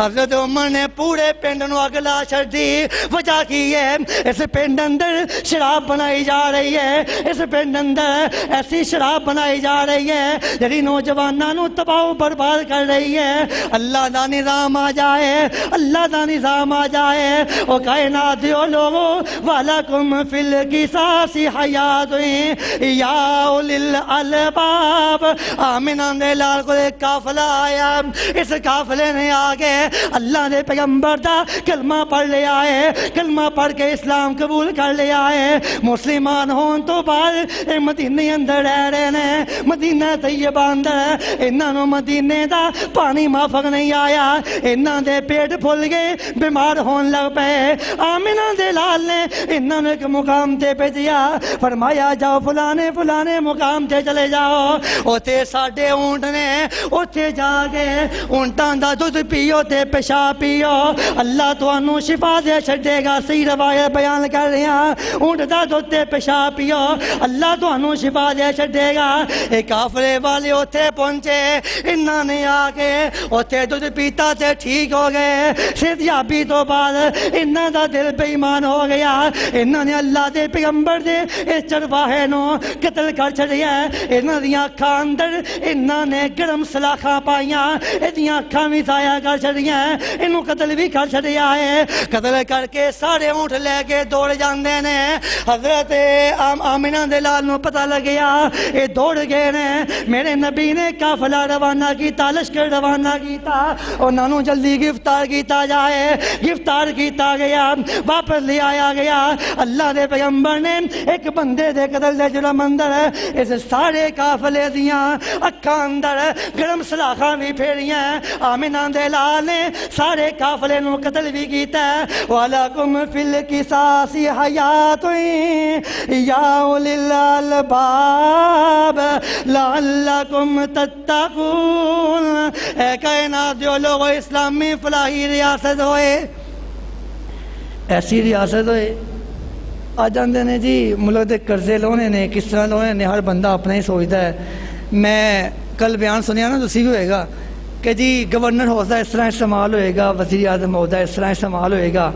حضرت عمر نے پورے پنڈ نو اگ لا چھڈی۔ وجہ کی ہے اس پنڈ اندر شراب بنائی جا رہی ہے، اس پنڈ اندر ایسی شراب بنائی جا رہی ہے جڑی نوجواناں نو تباہ و برباد کر رہی ہے۔ اللہ دا نظام آ جائے، اللہ دا نظام آ جائے۔ او کائنات دیو لوگو وَلَكُمْ فِي الْقِصَاصِ حَيَاتٌ يَا أُولِي الْأَلْبَابِ۔ آمنہ دے لال کو ایک قافلہ آیا، اس قافلے نے آگے اللہ دے پیغمبر دا کلمہ پڑھ لیا ہے، کلمہ پڑھ کے اسلام قبول کر لیا ہے۔ مسلمان ہون تو بعد مدینہ اندر رہ رہے ہیں، مدینہ طیبہ اندر انہاں نوں مدینے دا پانی مافق نہیں آیا، انہاں دے پیٹ پھل گئے، بیمار ہون لگ پے۔ آمنہ دے لال نے انہاں نے ایک مقام تے بھیجیا، فرمایا جاؤ فلانے فلانے مقام تے چلے جاؤ، اوتھے ساڈے اونٹ نے، اوتھے جا کے اونٹاں دا دودھ پیو تے پیشاب پیو، اللہ تانوں شفا دے چھڈے گا۔ صحیح روایت بیان کر رہے ہیں، اونٹ دا دودھ تے پیشاب پیو، اللہ تانوں شفا دے چھڈے گا۔ اے قافلے والے اوتھے پہنچے، انہاں نے آ کے اوتھے دودھ پیتا تے ٹھیک ہو گئے۔ صحتیابی تو بعد انہاں دا دل بے ایمان ہو گیا، انہاں نے اللہ دے پیغمبر دے اس چرواہے نو قتل کر چھڑیا۔ انہاں دیاں اکھاں اندر انہاں نے گرم سلاخاں پائیاں، ایدیاں اکھاں بھی ضائع کر چھڑیاں، انہوں قتل بھی کر چھڑیا ہے۔ قتل کر کے سارے اونٹ لے کے دوڑ جاندے نے۔ حضرت آمنہ دے لال نو پتہ لگیا، اے دوڑ گئے نے، میرے نبی نے قافلہ روانہ کیتا، لشکر روانہ کیتا، انہاں نوں جلدی گرفتار کیتا جائے۔ گرفتار کیتا گیا، واپس لے آیا گیا۔ اللہ دے پیغمبر نے ایک بندے دے قتل دے جرم اندر اس سارے قافلے دیاں اکھاں اندر گرم سلاخاں بھی پھیریاں۔ آمنہ دے لال نے سارے قافلے نوں قتل بھی کیتا ہے۔ وَلَكُمْ فِي الْقِصَاصِ حَيَاةٌ يَا أُولِي الْأَلْبَابِ لَعَلَّكُمْ تَتَّقُونَ۔ اے کائنات جو لوگوں اسلامی فلاحی ریاست ہوئے، ایسی ریاست ہوئے، آ جاندے نے جی ملک دے قرضے لونے نے، کس طرح لونے نے، ہر بندہ اپنا ہی سوچتا ہے۔ میں کل بیان سنیا نا، تسی بھی ہوئے گا کہ جی گورنر عہدہ اس طرح استعمال ہوئے گا، وزیر اعظم عہدہ اس طرح استعمال ہوئے گا۔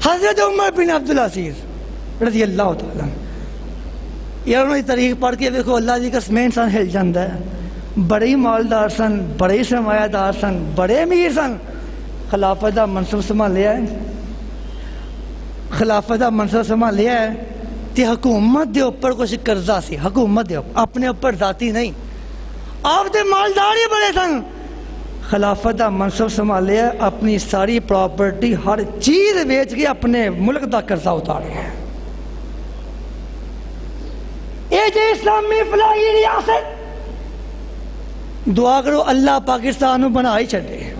حضرت عمر بن عبدالعزیز رضی اللہ تعالیٰ، یار انہوں نے تاریخ پڑھ کے دیکھو، اللہ جی کا قسمیں انسان ہل جاندہ ہے۔ بڑے ہی مالدار سن، بڑے ہی سرمایہ دار سن، بڑے امیر سن، خلافت دا منصب سنبھالیا ہے، خلافت دا منصب سنبھالیا ہے تے حکومت دے اوپر کچھ قرضہ سی، حکومت دے اوپر، اپنے اوپر ذاتی نہیں، آپ دے مالدار ہی بڑے سن۔ خلافت دا منصب سنبھالیا، اپنی ساری پراپرٹی ہر چیز بیچ کے اپنے ملک دا قرضہ اتاریا ہے۔ اے جے اسلامی فلاحی ریاست، دعا کرو اللہ پاکستان نو بنا ہی چھڑے،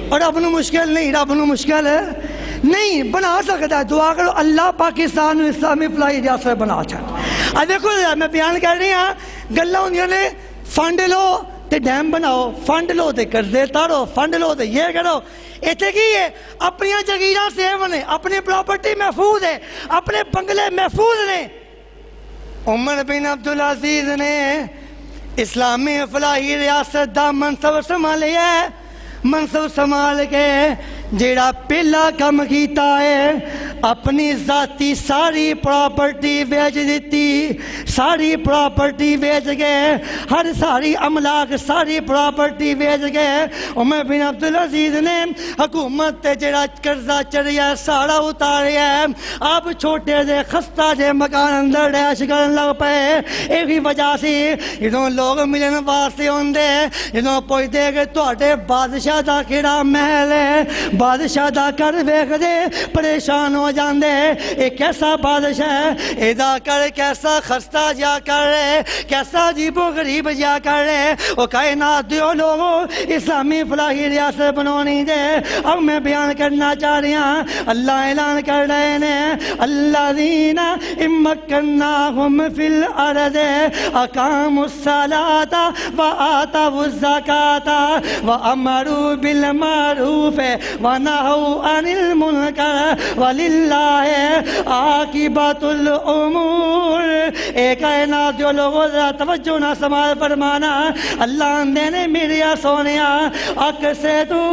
اور رب نو مشکل نہیں، رب نو مشکل ہے نہیں، بنا سکتا ہے۔ دعا کرو اللہ پاکستان نو اسلامی فلاحی ریاست بنا چھڑے۔ اب دیکھو میں بیان کر رہی ہاں، گلاں ہوندیاں نے، فنڈ لو تے ڈیم بناؤ، فنڈ لو تے قرضے تارو، فنڈ لو تے یہ کرو۔ ایتھے کی ہے، اپنی جگیراں سیو نے، اپنی پراپرٹی محفوظ ہے، اپنے بنگلے محفوظ نے۔ عمر بن عبدالعزیز نے اسلامی فلاحی ریاست دا منصب سنبھالیا ہے۔ منصب سنبھال کے جیڑا پہلا کم کیتا ہے، اپنی ذاتی ساری پراپرٹی بیچ دیتی، ساری پراپرٹی بیچ گئے، ہر ساری املاک ساری پراپرٹی بیچ گئے۔ عمر بن عبدالعزیز نے حکومت تے جیڑا قرضہ چڑھیا سارا اتاریا ہے۔ آپ چھوٹے دے خستہ دے مکان اندر ریش کرن لگ پے۔ ایہی وجہ سی جدوں لوگ ملن واسطے ہوندے، جدوں پوچھدے کہ تہاڈے بادشاہ دا کیڑا محل ہے، بادشاہ دا کر ویکھ دے پریشان ہو جاندے، ایک ایسا بادشاہ ہے، ایدا کر کیسا خستہ جا کر رہے، کیسا عجیب و غریب جا کر رہے۔ وہ کائنات دیو لوگوں اسلامی فلاحی ریاست بنونی دے۔ اب میں بیان کرنا چاہ رہی ہوں، اللہ اعلان کر رہے ہیں، الذین امکناہم فی الارض اقاموا الصلاۃ وآتوا الزکاۃ وامروا بالمعروف ونہوا عن المنکر وللہ عاقبۃ الامور۔ اے کائنات جو لوگوں ذرا توجہ نہ سمال فرمانا، اللہ نے میرے سونیا اقسطو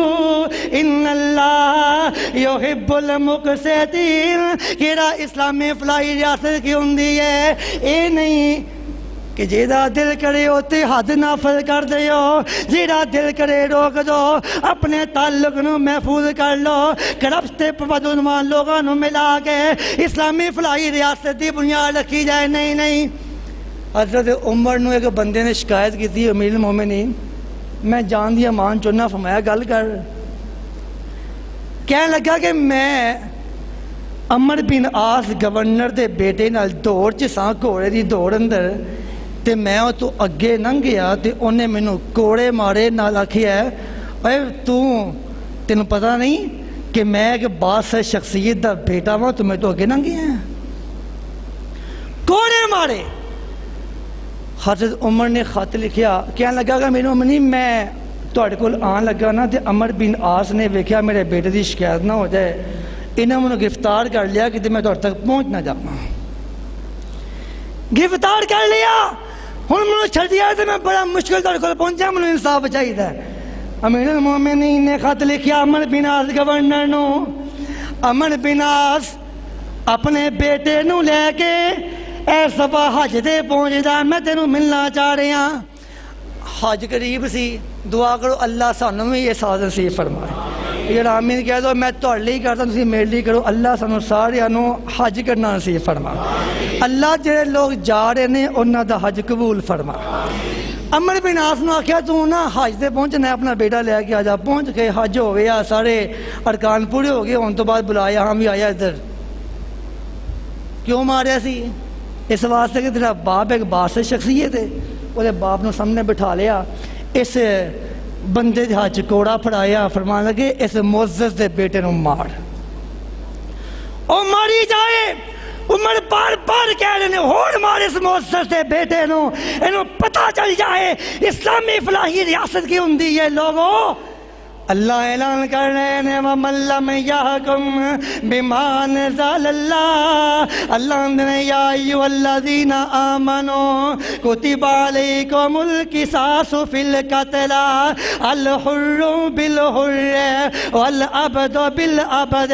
ان اللہ یحب المقسطین۔ کیڑا اسلامی فلاحی ریاست کی ہوندی ہے، اے نہیں کہ جیڑا دل کرے ہوتے حد نافذ کر دیو، جیڑا دل کرے روک دو، اپنے تعلق نو محفوظ کر لو، کرپٹ تے بدعنوان لوگاں نو ملا کے اسلامی فلاحی ریاست دی بنیاد رکھی جائے۔ نہیں نہیں، حضرت عمر نو ایک بندے نے شکایت کی تھی، امیر المومنین میں جان دی امان چننا، فرمایا گل کر۔ کہنے لگا کہ میں عمر بن عاص گورنر دے بیٹے نال دوڑ چ ساں، گھوڑے دی دوڑ اندر تے میں وہ تو اگے لنਘ گیا تے انہیں مینوں کوڑے مارے نال آکھیا اے تینوں پتہ نہیں کہ میں ایک بادشاہ شخصیت دا بیٹا ہاں تو میں تو اگے لنਘ گیا کوڑے مارے۔ حضرت عمر نے خط لکھیا کہنے لگا کہ میرے عمر نہیں میں تواڈے کول آن لگا نا تے عمر بن عاص نے ویکھیا میرے بیٹے دی شکایت نہ ہو جائے، انہاں مینوں گرفتار کر لیا کہ میں تواڈے تک پہنچ نہ جاواں، گرفتار کر لیا ہن مینوں چھڈ دیا تے میں بڑا مشکل تواڈے کول پہنچا، مینوں انصاف چاہیدا ہے۔ امیر المومنین نے خط لکھیا عمر بن عاص گورنر نو، عمر بن عاص اپنے بیٹے نو لے کے اے صفا حج تے پہنچدا، میں تینوں ملنا چاہ رہا، حج قریب سی، دعا کرو اللہ سانوں بھی یہ ساز نصیب فرمائے، یہ آمین کہہ دو، میں تہاڈے لیے کرتا تسی میرے لیے کرو، اللہ سانوں سارے نو حج کرنا نصیب فرمائے، اللہ جڑے لوگ جا رہے نے انہاں دا حج قبول فرمائے۔ عمر بن عاص نے آخیا تو نا حج تے پہنچنا ہے، اپنا بیٹا لے کے آ جا، پہنچ کے حج ہو گیا، سارے ارکان پورے ہو گئے، ان تو بعد بلایا ہم بھی آیا ادھر، کیوں ماریا سی؟ اس واسطے کہ تیرا باپ ایک بادشاہ شخصیت ہے، وہ باپ نے سامنے بٹھا لیا، اس بندے دے ہاتھ کوڑا پھڑایا، فرمان لگے اس معزز دے بیٹے نو مار، او ماری جائے۔ عمر بار بار کہہ رہے ہیں ہوڑ مار اس معزز دے بیٹے نو، انہوں پتہ چل جائے اسلامی فلاحی ریاست کی ہوندی ہے لوگوں۔ اللہ اعلان کر رہے ہیں وَمَن لَّمْ يَحْكُم بِمَا أَنزَلَ اللَّهُ، اللہ نے یا ایھا الذین آمنوا کتب علیکم القصاص فی القتل الحر بالحر والعبد بالعبد۔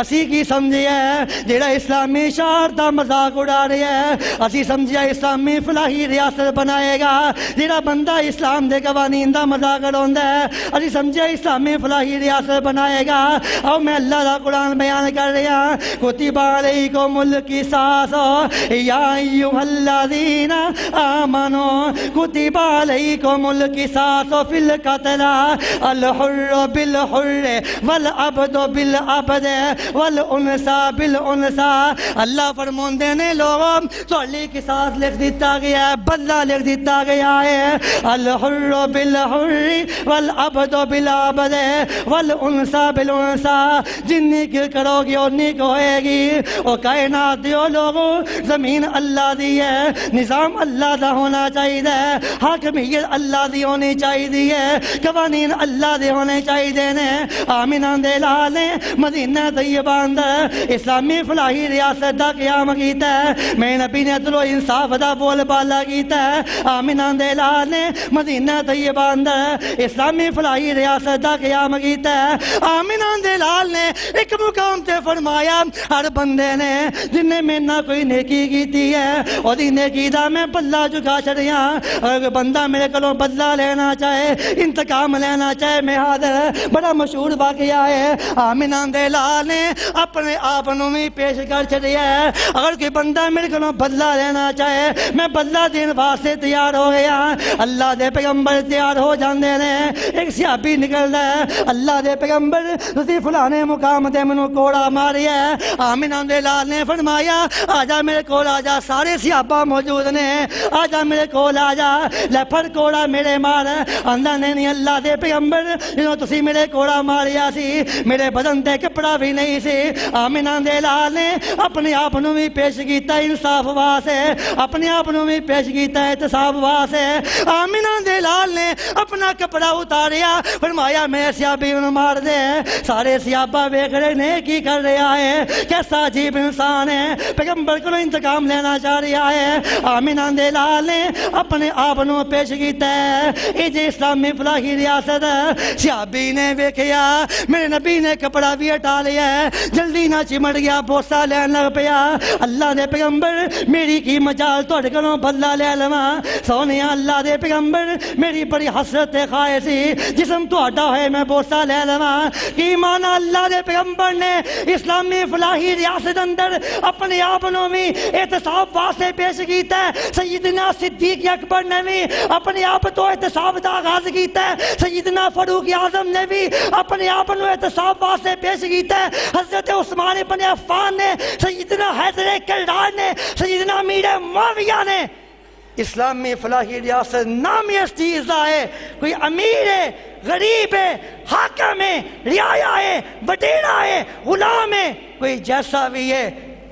اسی کی سمجھیا جڑا اسلامی شعار دا مذاق اڑا رہا ہے، اسی سمجھیا اسلامی فلاحی ریاست بنائے گا، جڑا بندہ اسلام دے قوانین دا مذاق اڑاوندا ہے اسی سمجھیا اسلامی فلاحی ریاست بنائے گا۔ اور میں اللہ دا قرآن بیان کر رہا ہوں کتب علیکم القصاص یا ایھا الذین آمنوا کتب علیکم القصاص فی القتل الحر بالحر والعبد بالعبد والانثى بالانثى۔ اللہ فرماندے نے لوگوں تہاڈی قصاص لکھ دیتا گیا ہے، بدلہ لکھ دیتا گیا ہے، الحر بالحر والعبد بالعبد والانثى بالانثى، جنی کی کرو گی انی کو ہوئے گی۔ اور کائنات دیو لوگوں زمین اللہ دی ہے، نظام اللہ دا ہونا چاہیے، حاکمیت اللہ دی ہونی چاہیے، قوانین اللہ دے ہونے چاہیے نے۔ آمینہ دے لال نے مدینہ طیبہ اندر اسلامی فلاحی ریاست دا قیام کیتا ہے، میں نبی نے عدل و انصاف دا بول بالا کیتا ہے۔ آمینہ دے لال نے مدینہ طیبہ اندر اسلامی فلاحی ریاست دا قیام کیتا ہے۔ آمینہ دے لال نے ایک مقام تے فرمایا ہر بندے نے جن نے میرے نہ کوئی نیکی کیتی ہے اور دی نیکی دا میں بدلہ چکا چھڑیا، اگر بندہ میرے کلوں بدلہ لینا چاہے، انتقام لینا چاہے، میں حاضر۔ بڑا مشہور واقعہ ہے، آمینہ دے لال نے اپنے آپ نو بھی پیش کر چھڑیا ہے، اگر کوئی بندہ میرے کلوں بدلہ لینا چاہے میں بدلہ دین واسطے تیار ہو گیا۔ اللہ دے پیغمبر تیار ہو جاندے نے، ایک صحابی نکلدا ہے، اللہ دے پیغمبر تسی فلانے مقام تے مینوں کوڑا ماریا ہے۔ آمینہ دے لال نے فرمایا آجا میرے کول آجا، سارے صحابہ موجود نے، آجا میرے کول آجا، لے پھڑ کوڑا میرے مار۔ آندا نہیں اللہ دے پیغمبر جدوں تسی میرے کوڑا ماریا سی میرے بدن تے کپڑا بھی نہیں سی۔ آمینہ دے لال نے اپنے آپ نو بھی پیش کیتا انصاف واسطے، اپنے آپ نو بھی پیش کیتا احتساب واسطے۔ آمینہ دے لال نے اپنا کپڑا اتاریا، فرمایا میں صحابی نو مار دے۔ سارے صحابہ ویکھ رہے نے کی کر رہا ہے، کیسا عجیب انسان ہے، پیغمبر کو انتقام لینا چاہ رہا ہے۔ آمینہ دے لال نے اپنے آپ نو پیش کیتا ہے، اے جے اسلامی فلاحی ریاست۔ صحابی نے ویکھیا میرے نبی نے کپڑا بھی ہٹا لیا ہے، جلدی نہ چمٹ گیا، بوسا لین لگ پیا۔ اللہ دے پیغمبر میری کی مجال تہاڈے کولوں بدلہ لے لواں، سونیا اللہ دے پیغمبر میری بڑی حسرت تے خواہش سی جسم تہاڈا ہوئے میں بوسا لے لواں۔ کی معنی اللہ دے پیغمبر نے اسلامی فلاحی ریاست اندر اپنے آپ نو بھی احتساب واسطے پیش کیتا ہے۔ سیدنا صدیق اکبر نے بھی اپنے آپ تو احتساب دا آغاز کیتا ہے، سیدنا فاروق اعظم نے بھی اپنے آپ نو احتساب واسطے پیش کیتا ہے، حضرت عثمان بن عفان نے، سیدنا حیدر کرار نے، سیدنا امیر معاویہ نے اسلامی فلاحی ریاست نامی اس چیز دا ہے، کوئی امیر ہے، غریب ہے، حاکم ہے، رعایا ہے، وڈیرا ہے، غلام ہے، کوئی جیسا بھی ہے،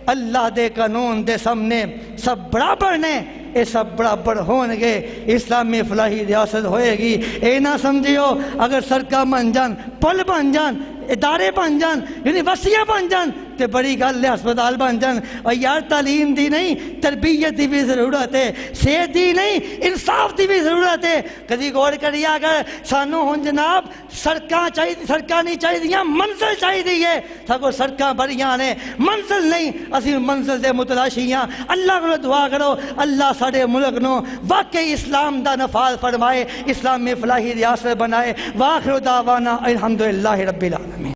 اللہ دے قانون دے سامنے سب برابر نے، اے سب برابر ہون گے، اسلامی فلاحی ریاست ہوئے گی۔ اے نہ سمجھیو اگر سڑکاں بن جان، پل بن جان، ادارے بن جان، یونیورسٹیاں بن جان تے بڑی گل ہے، ہسپتال بن جان، اور یار تعلیم دی نہیں تربیت دی بھی ضرورت ہے، صحت دی نہیں انصاف دی بھی ضرورت ہے۔ کدی غور کریے اگر سانو ہن جناب سڑکاں چاہیے، سڑکاں نہیں چاہیے، منزل چاہیے، سگو سڑکاں بڑیاں نے منزل نہیں، اسی منزل دے متلاشی ہاں۔ اللہ کو دعا کرو اللہ ساڈے ملک نو واقعی اسلام دا نفاذ فرمائے، اسلام میں فلاحی ریاست بنائے۔ وآخر دعوانا الحمدللہ رب العالمین۔